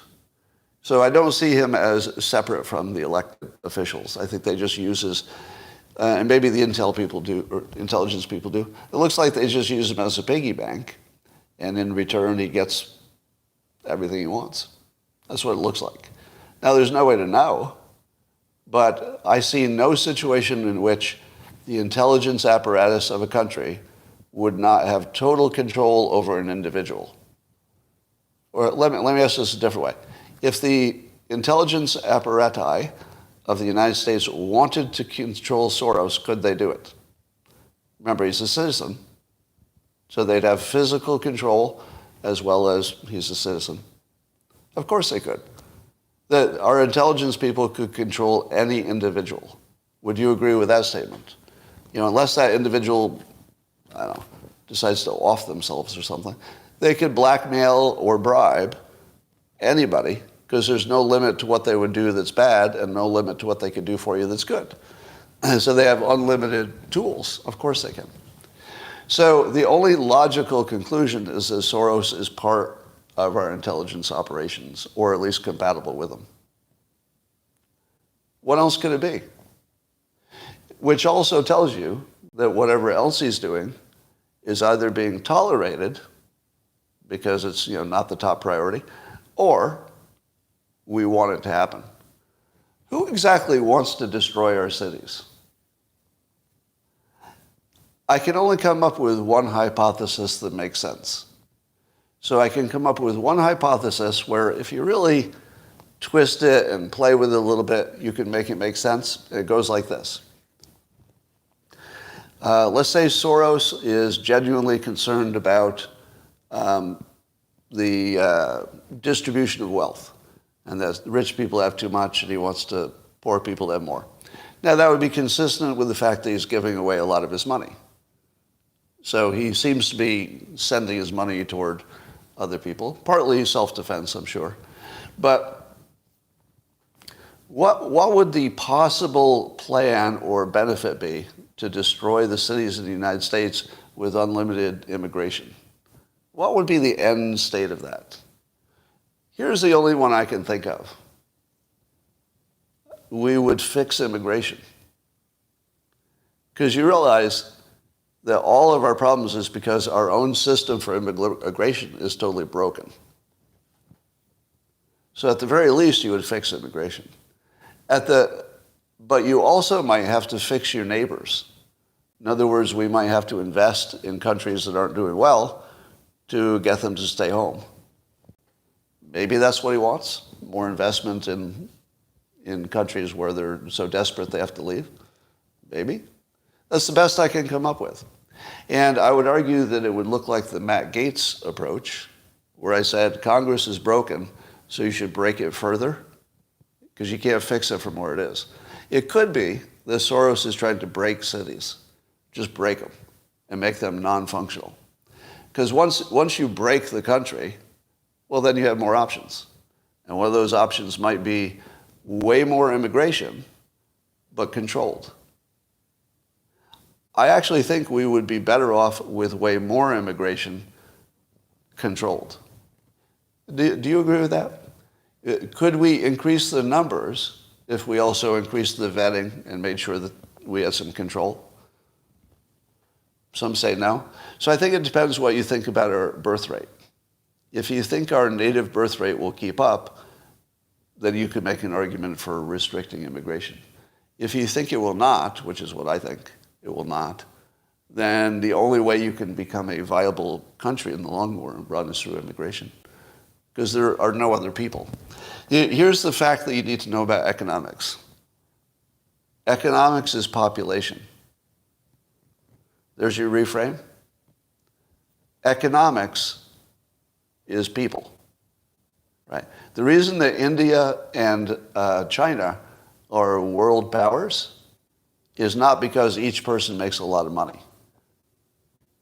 So I don't see him as separate from the elected officials. I think they just use his, and maybe the intelligence people do. It looks like they just use him as a piggy bank, and in return he gets everything he wants. That's what it looks like. Now, there's no way to know, but I see no situation in which the intelligence apparatus of a country would not have total control over an individual. Or let me ask this a different way. If the intelligence apparatus of the United States wanted to control Soros, could they do it? Remember, he's a citizen, so they'd have physical control as well as he's a citizen. Of course they could. That our intelligence people could control any individual. Would you agree with that statement? Unless that individual, decides to off themselves or something, they could blackmail or bribe anybody, because there's no limit to what they would do that's bad and no limit to what they could do for you that's good. So they have unlimited tools. Of course they can. So the only logical conclusion is that Soros is part of our intelligence operations, or at least compatible with them. What else could it be? Which also tells you that whatever else he's doing is either being tolerated because it's not the top priority, or we want it to happen. Who exactly wants to destroy our cities? I can only come up with one hypothesis that makes sense. So I can come up with one hypothesis where if you really twist it and play with it a little bit, you can make it make sense. It goes like this. Let's say Soros is genuinely concerned about the distribution of wealth, and that rich people have too much and he wants poor people to have more. Now that would be consistent with the fact that he's giving away a lot of his money. So he seems to be sending his money toward other people, partly self-defense, I'm sure. But what would the possible plan or benefit be to destroy the cities of the United States with unlimited immigration? What would be the end state of that? Here's the only one I can think of. We would fix immigration. Because you realize that all of our problems is because our own system for immigration is totally broken. So at the very least, you would fix immigration. But you also might have to fix your neighbors. In other words, we might have to invest in countries that aren't doing well to get them to stay home. Maybe that's what he wants, more investment in countries where they're so desperate they have to leave. Maybe. That's the best I can come up with. And I would argue that it would look like the Matt Gaetz approach, where I said Congress is broken, so you should break it further, because you can't fix it from where it is. It could be that Soros is trying to break cities, just break them and make them non-functional. Because once you break the country, well, then you have more options. And one of those options might be way more immigration, but controlled. I actually think we would be better off with way more immigration controlled. Do you agree with that? Could we increase the numbers if we also increased the vetting and made sure that we had some control? Some say no. So I think it depends what you think about our birth rate. If you think our native birth rate will keep up, then you could make an argument for restricting immigration. If you think it will not, which is what I think, it will not, then the only way you can become a viable country in the long run is through immigration, because there are no other people. Here's the fact that you need to know about economics. Economics is population. There's your reframe. Economics is people, right? The reason that India and China are world powers is not because each person makes a lot of money.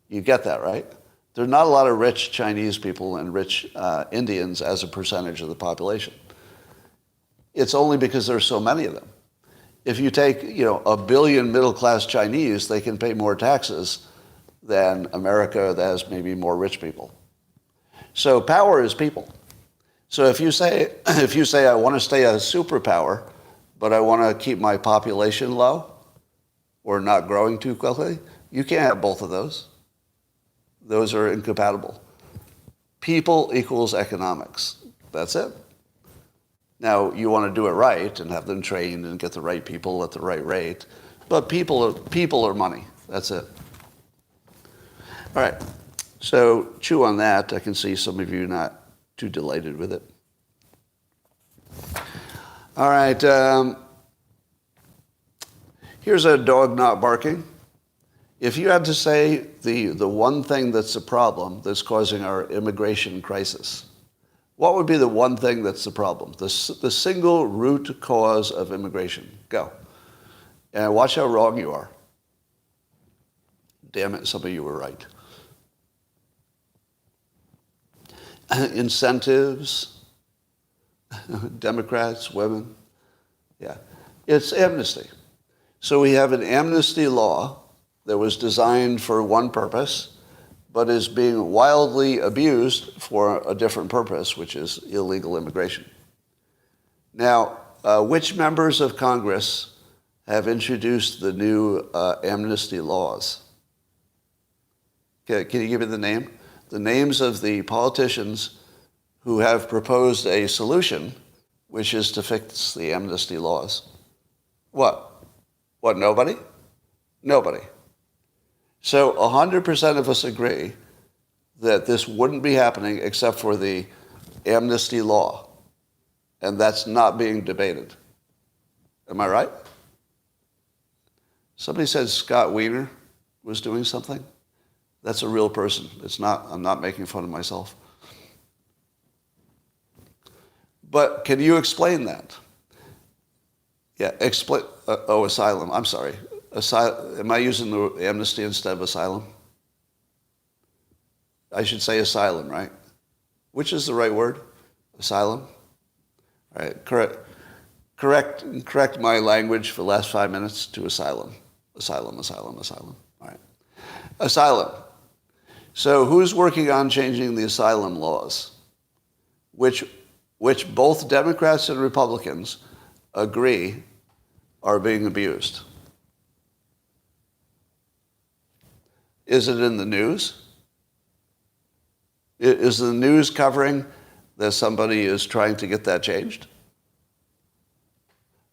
You get that, right? There's not a lot of rich Chinese people and rich Indians as a percentage of the population. It's only because there's so many of them. If you take, 1 billion middle-class Chinese, they can pay more taxes than America that has maybe more rich people. So power is people. So if you say I want to stay a superpower, but I want to keep my population low or not growing too quickly, you can't have both of those. Those are incompatible. People equals economics. That's it. Now, you want to do it right and have them trained and get the right people at the right rate, but people are money. That's it. All right. So chew on that. I can see some of you not too delighted with it. All right. Here's a dog not barking. If you had to say the one thing that's the problem that's causing our immigration crisis, what would be the one thing that's the problem? The single root cause of immigration. Go. And watch how wrong you are. Damn it, some of you were right. Incentives, Democrats, women. Yeah. It's amnesty. So we have an amnesty law that was designed for one purpose, but is being wildly abused for a different purpose, which is illegal immigration. Now, which members of Congress have introduced the new amnesty laws? Can you give me the name? The names of the politicians who have proposed a solution, which is to fix the amnesty laws. What? What, nobody? Nobody. So 100% of us agree that this wouldn't be happening except for the amnesty law. And that's not being debated. Am I right? Somebody said Scott Wiener was doing something. That's a real person. It's not, I'm not making fun of myself. But can you explain that? Yeah, explain, asylum, I'm sorry. Am I using the amnesty instead of asylum? I should say asylum, right? Which is the right word? Asylum? All right, correct my language for the last 5 minutes to asylum. Asylum. All right. Asylum. So who's working on changing the asylum laws? Which both Democrats and Republicans agree are being abused. Is it in the news? Is the news covering that somebody is trying to get that changed?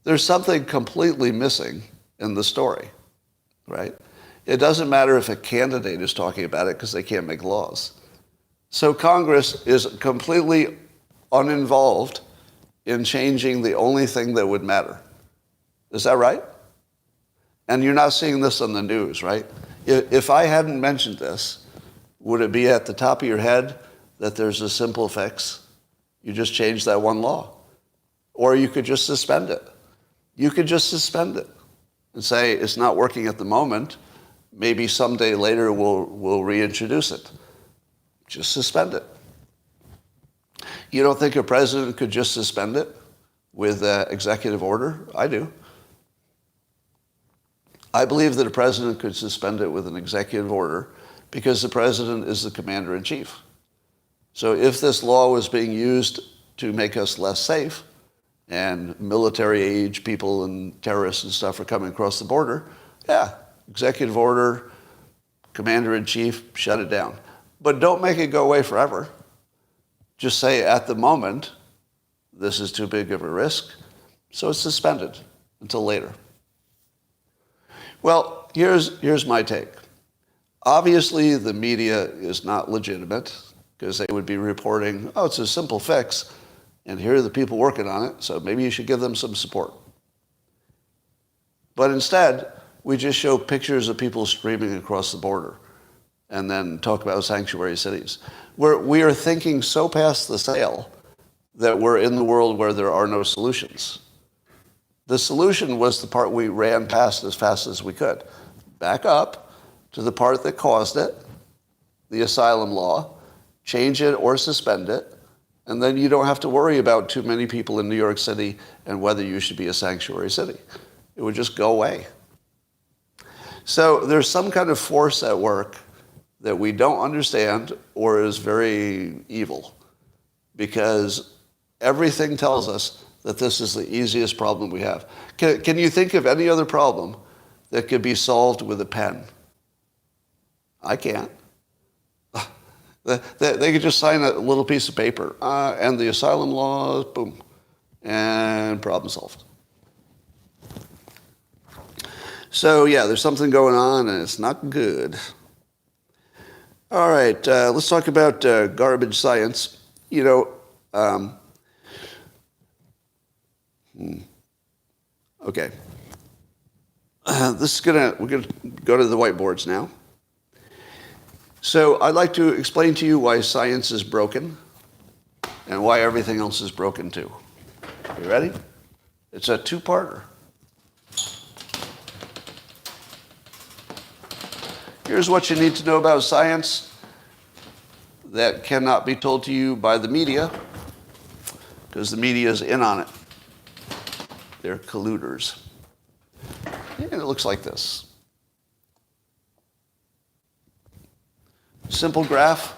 There's something completely missing in the story, right? It doesn't matter if a candidate is talking about it because they can't make laws. So Congress is completely uninvolved in changing the only thing that would matter. Is that right? And you're not seeing this on the news, right? If I hadn't mentioned this, would it be at the top of your head that there's a simple fix? You just change that one law. Or you could just suspend it. You could just suspend it and say it's not working at the moment. Maybe someday later we'll reintroduce it. Just suspend it. You don't think a president could just suspend it with executive order? I do. I believe that a president could suspend it with an executive order because the president is the commander-in-chief. So if this law was being used to make us less safe, and military-age people and terrorists and stuff are coming across the border, yeah, executive order, commander-in-chief, shut it down. But don't make it go away forever. Just say, at the moment, this is too big of a risk, so it's suspended until later. Well, here's my take. Obviously, the media is not legitimate because they would be reporting, oh, it's a simple fix, and here are the people working on it, so maybe you should give them some support. But instead, we just show pictures of people streaming across the border and then talk about sanctuary cities. We are thinking so past the sale that we're in the world where there are no solutions. The solution was the part we ran past as fast as we could. Back up to the part that caused it, the asylum law, change it or suspend it, and then you don't have to worry about too many people in New York City and whether you should be a sanctuary city. It would just go away. So there's some kind of force at work that we don't understand or is very evil, because everything tells us that this is the easiest problem we have. Can you think of any other problem that could be solved with a pen? I can't. They could just sign a little piece of paper, and the asylum laws, boom, and problem solved. So yeah, there's something going on, and it's not good. All right, let's talk about garbage science. Okay. We're gonna go to the whiteboards now. So I'd like to explain to you why science is broken and why everything else is broken too. You ready? It's a two-parter. Here's what you need to know about science that cannot be told to you by the media, because the media is in on it. They're colluders. And it looks like this. simple graph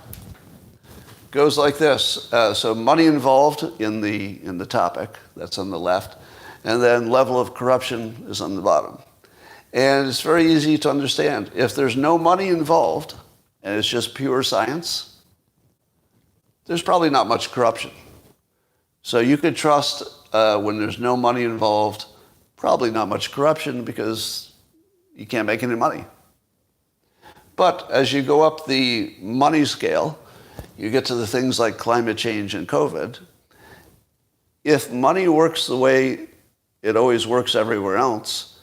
goes like this. So money involved in the topic, that's on the left, and then level of corruption is on the bottom. And it's very easy to understand. If there's no money involved, and it's just pure science, there's probably not much corruption. So you could trust when there's no money involved, probably not much corruption because you can't make any money. But as you go up the money scale, you get to the things like climate change and COVID. If money works the way it always works everywhere else,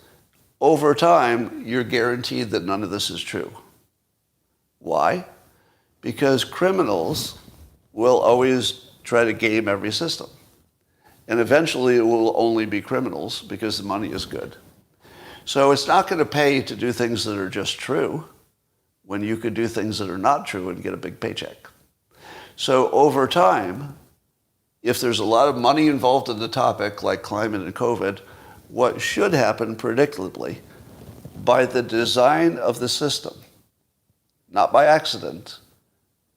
over time, you're guaranteed that none of this is true. Why? Because criminals will always try to game every system. And eventually it will only be criminals because the money is good. So it's not going to pay to do things that are just true when you could do things that are not true and get a big paycheck. So over time, if there's a lot of money involved in the topic like climate and COVID, what should happen predictably by the design of the system, not by accident,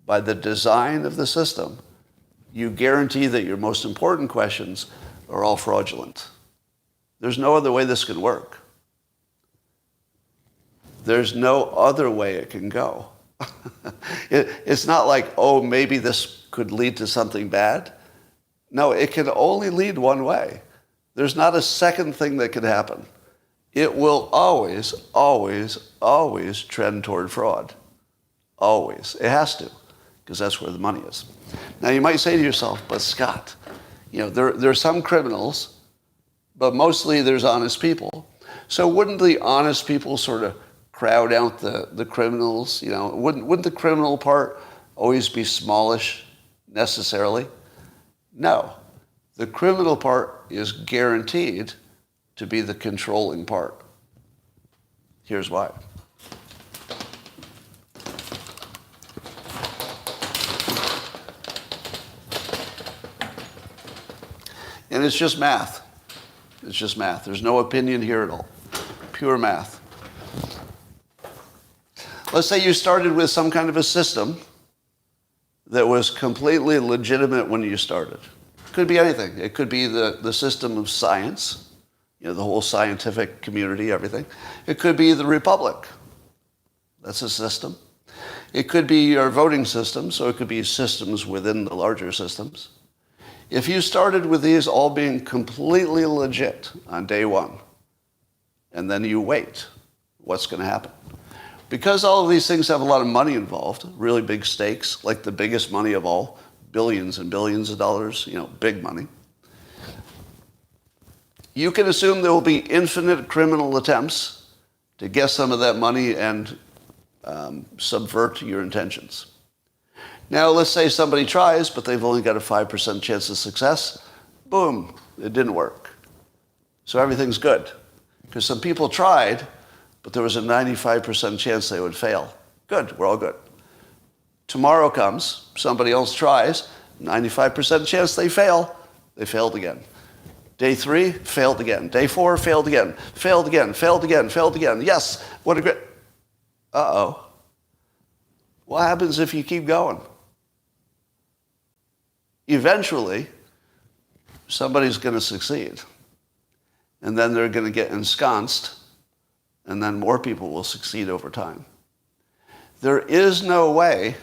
by the design of the system, you guarantee that your most important questions are all fraudulent. There's no other way this can work. There's no other way it can go. It's not like, oh, maybe this could lead to something bad. No, it can only lead one way. There's not a second thing that could happen. It will always, always, always trend toward fraud. Always. It has to, because that's where the money is. Now, you might say to yourself, but Scott, there are some criminals, but mostly there's honest people. So wouldn't the honest people sort of crowd out the criminals? Wouldn't the criminal part always be smallish necessarily? No. The criminal part is guaranteed to be the controlling part. Here's why. And it's just math. It's just math. There's no opinion here at all. Pure math. Let's say you started with some kind of a system that was completely legitimate when you started. It could be anything. It could be the system of science, the whole scientific community, everything. It could be the republic. That's a system. It could be your voting system, so it could be systems within the larger systems. If you started with these all being completely legit on day one, and then you wait, what's going to happen? Because all of these things have a lot of money involved, really big stakes, like the biggest money of all, billions and billions of dollars, big money. You can assume there will be infinite criminal attempts to get some of that money and subvert your intentions. Now, let's say somebody tries, but they've only got a 5% chance of success. Boom, it didn't work. So everything's good. Because some people tried, but there was a 95% chance they would fail. Good, we're all good. Tomorrow comes, somebody else tries, 95% chance they fail. They failed again. Day 3, failed again. Day 4, failed again. Failed again, failed again, failed again. Yes, what a great... Uh-oh. What happens if you keep going? Eventually, somebody's going to succeed. And then they're going to get ensconced, and then more people will succeed over time. There is no way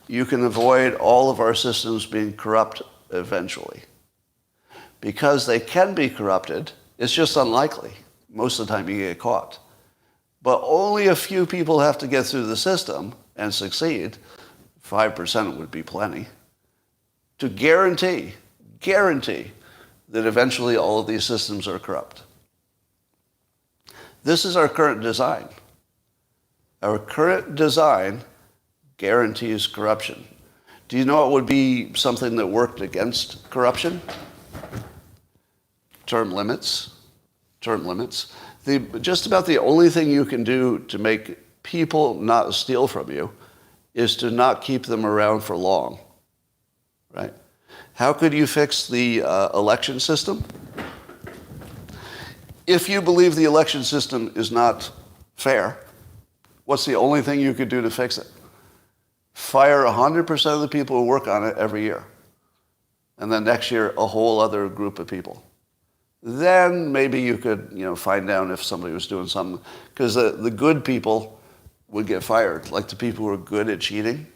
you can avoid all of our systems being corrupt eventually. Because they can be corrupted, it's just unlikely. Most of the time you get caught. But only a few people have to get through the system and succeed. 5% would be plenty. To guarantee that eventually all of these systems are corrupt. This is our current design. Our current design guarantees corruption. Do you know what would be something that worked against corruption? Term limits. Term limits. Just about the only thing you can do to make people not steal from you is to not keep them around for long, right? How could you fix the election system? If you believe the election system is not fair, What's the only thing you could do to fix it? Fire 100% of the people who work on it every year. And then next year, a whole other group of people. Then maybe you could, find out if somebody was doing something. Because the good people would get fired. Like the people who are good at cheating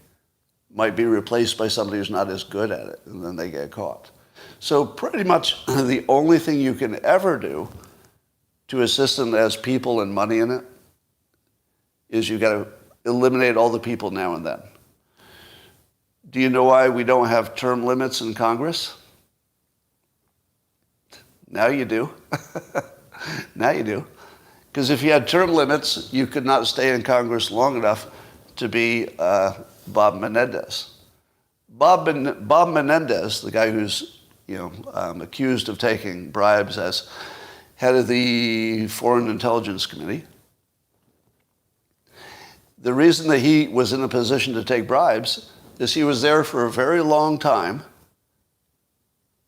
might be replaced by somebody who's not as good at it, and then they get caught. So pretty much the only thing you can ever do to a system that has people and money in it is you got to eliminate all the people now and then. Do you know why we don't have term limits in Congress? Now you do. Now you do. Because if you had term limits, you could not stay in Congress long enough to be Bob Menendez. Bob Menendez, the guy who's accused of taking bribes as head of the Foreign Intelligence Committee, the reason that he was in a position to take bribes is he was there for a very long time,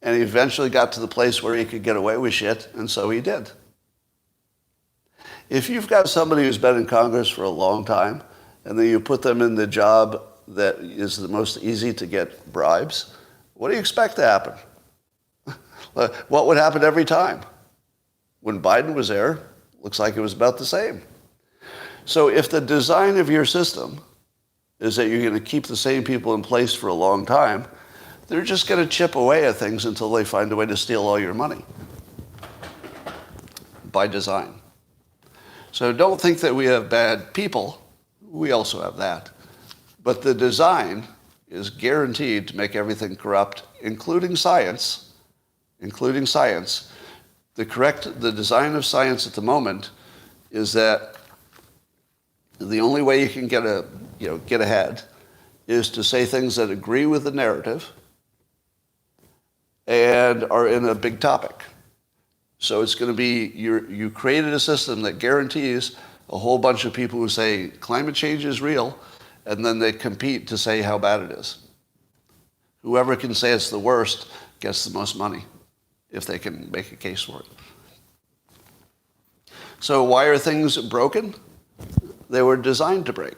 and he eventually got to the place where he could get away with shit, and so he did. If you've got somebody who's been in Congress for a long time, and then you put them in the job that is the most easy to get bribes, what do you expect to happen? What would happen every time? When Biden was there, looks like it was about the same. So if the design of your system is that you're going to keep the same people in place for a long time, they're just going to chip away at things until they find a way to steal all your money. By design. So don't think that we have bad people. We also have that. But the design is guaranteed to make everything corrupt, including science. Including science. The design of science at the moment is that the only way you can get ahead is to say things that agree with the narrative and are in a big topic. So it's going to be, you created a system that guarantees a whole bunch of people who say climate change is real, and then they compete to say how bad it is. Whoever can say it's the worst gets the most money, if they can make a case for it. So why are things broken? They were designed to break.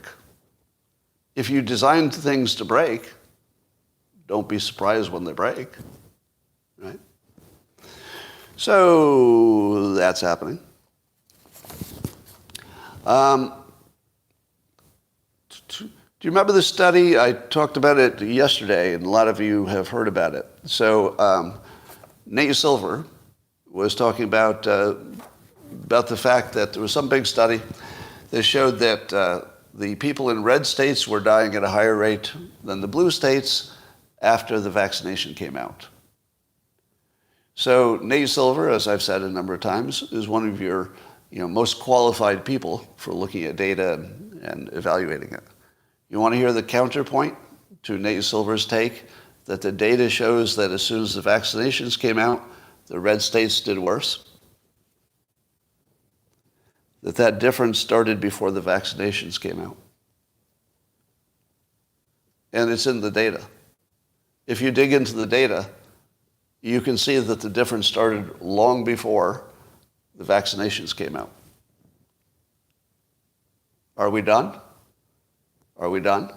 If you designed things to break, don't be surprised when they break, right? So that's happening. Do you remember the study? I talked about it yesterday, and a lot of you have heard about it. So Nate Silver was talking about the fact that there was some big study that showed that the people in red states were dying at a higher rate than the blue states after the vaccination came out. So Nate Silver, as I've said a number of times, is one of your most qualified people for looking at data and evaluating it. You want to hear the counterpoint to Nate Silver's take that the data shows that as soon as the vaccinations came out, the red states did worse? That difference started before the vaccinations came out. And it's in the data. If you dig into the data, you can see that the difference started long before the vaccinations came out. Are we done? Are we done?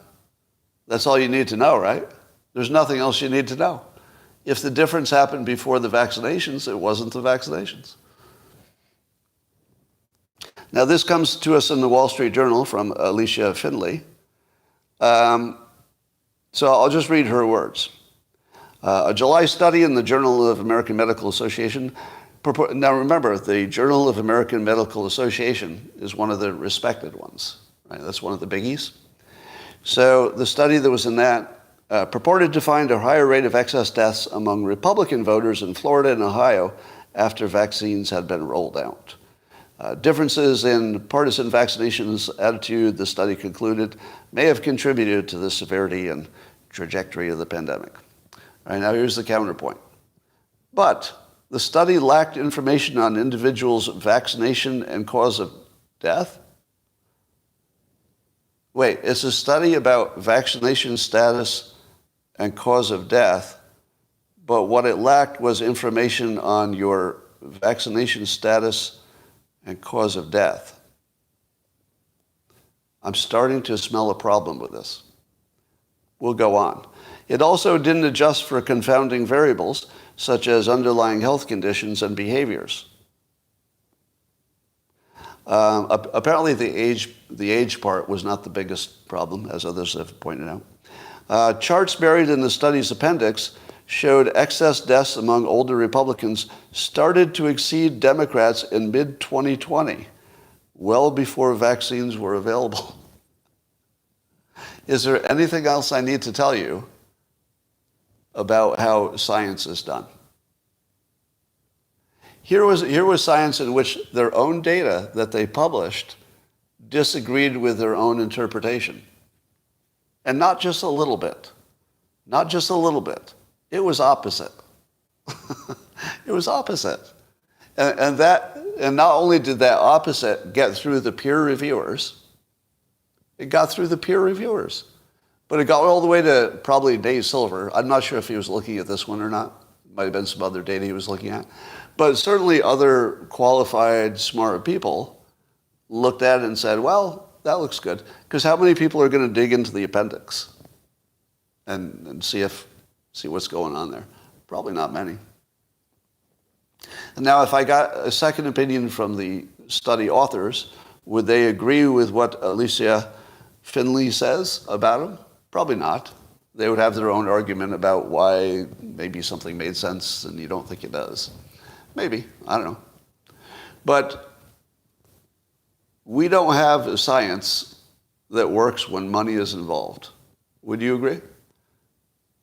That's all you need to know, right? There's nothing else you need to know. If the difference happened before the vaccinations, it wasn't the vaccinations. Now, this comes to us in the Wall Street Journal from Alicia Finley. So I'll just read her words. A July study in the Journal of American Medical Association. Now remember, the Journal of American Medical Association is one of the respected ones, right? That's one of the biggies. So the study that was in that purported to find a higher rate of excess deaths among Republican voters in Florida and Ohio after vaccines had been rolled out. Differences in partisan vaccinations attitude, the study concluded, may have contributed to the severity and trajectory of the pandemic. All right, now here's the counterpoint. But the study lacked information on individuals' vaccination and cause of death? Wait, it's a study about vaccination status and cause of death, but what it lacked was information on your vaccination status and cause of death. I'm starting to smell a problem with this. We'll go on. It also didn't adjust for confounding variables such as underlying health conditions and behaviors. Apparently the age part was not the biggest problem, as others have pointed out. Charts buried in the study's appendix showed excess deaths among older Republicans started to exceed Democrats in mid-2020, well before vaccines were available. Is there anything else I need to tell you about how science is done? Here was science in which their own data that they published disagreed with their own interpretation. And not just a little bit. Not just a little bit. It was opposite. It was opposite. And not only did that opposite get through the peer reviewers, it got through the peer reviewers. But it got all the way to probably Dave Silver. I'm not sure if he was looking at this one or not. Might have been some other data he was looking at. But certainly other qualified, smart people looked at it and said, well, that looks good. Because how many people are going to dig into the appendix and see what's going on there? Probably not many. And now if I got a second opinion from the study authors, would they agree with what Alicia Finley says about them? Probably not. They would have their own argument about why maybe something made sense and you don't think it does. Maybe. I don't know. But we don't have a science that works when money is involved. Would you agree?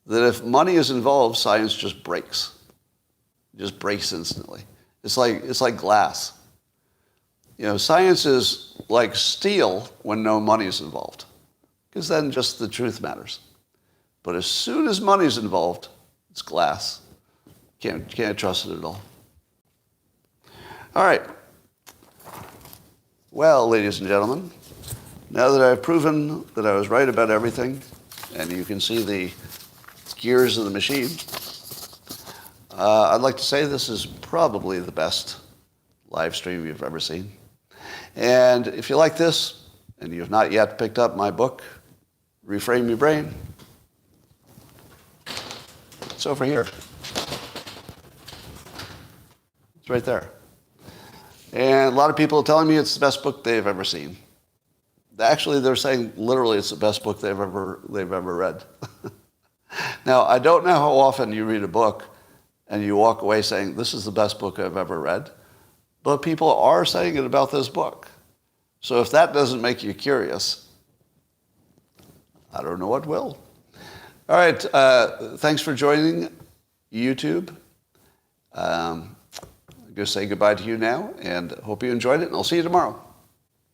That if money is involved, science just breaks. It just breaks instantly. It's like glass. You know, science is like steel when no money is involved. Because then just the truth matters. But as soon as money is involved, it's glass. Can't trust it at all. All right. Well, ladies and gentlemen, now that I've proven that I was right about everything, and you can see the gears of the machine, I'd like to say this is probably the best live stream you've ever seen. And if you like this, and you've not yet picked up my book, Reframe Your Brain, it's over here. It's right there. And a lot of people are telling me it's the best book they've ever seen. Actually, they're saying literally it's the best book they've ever read. Now, I don't know how often you read a book and you walk away saying, this is the best book I've ever read. But people are saying it about this book. So if that doesn't make you curious, I don't know what will. All right, thanks for joining YouTube. I'm going to say goodbye to you now, and hope you enjoyed it, and I'll see you tomorrow.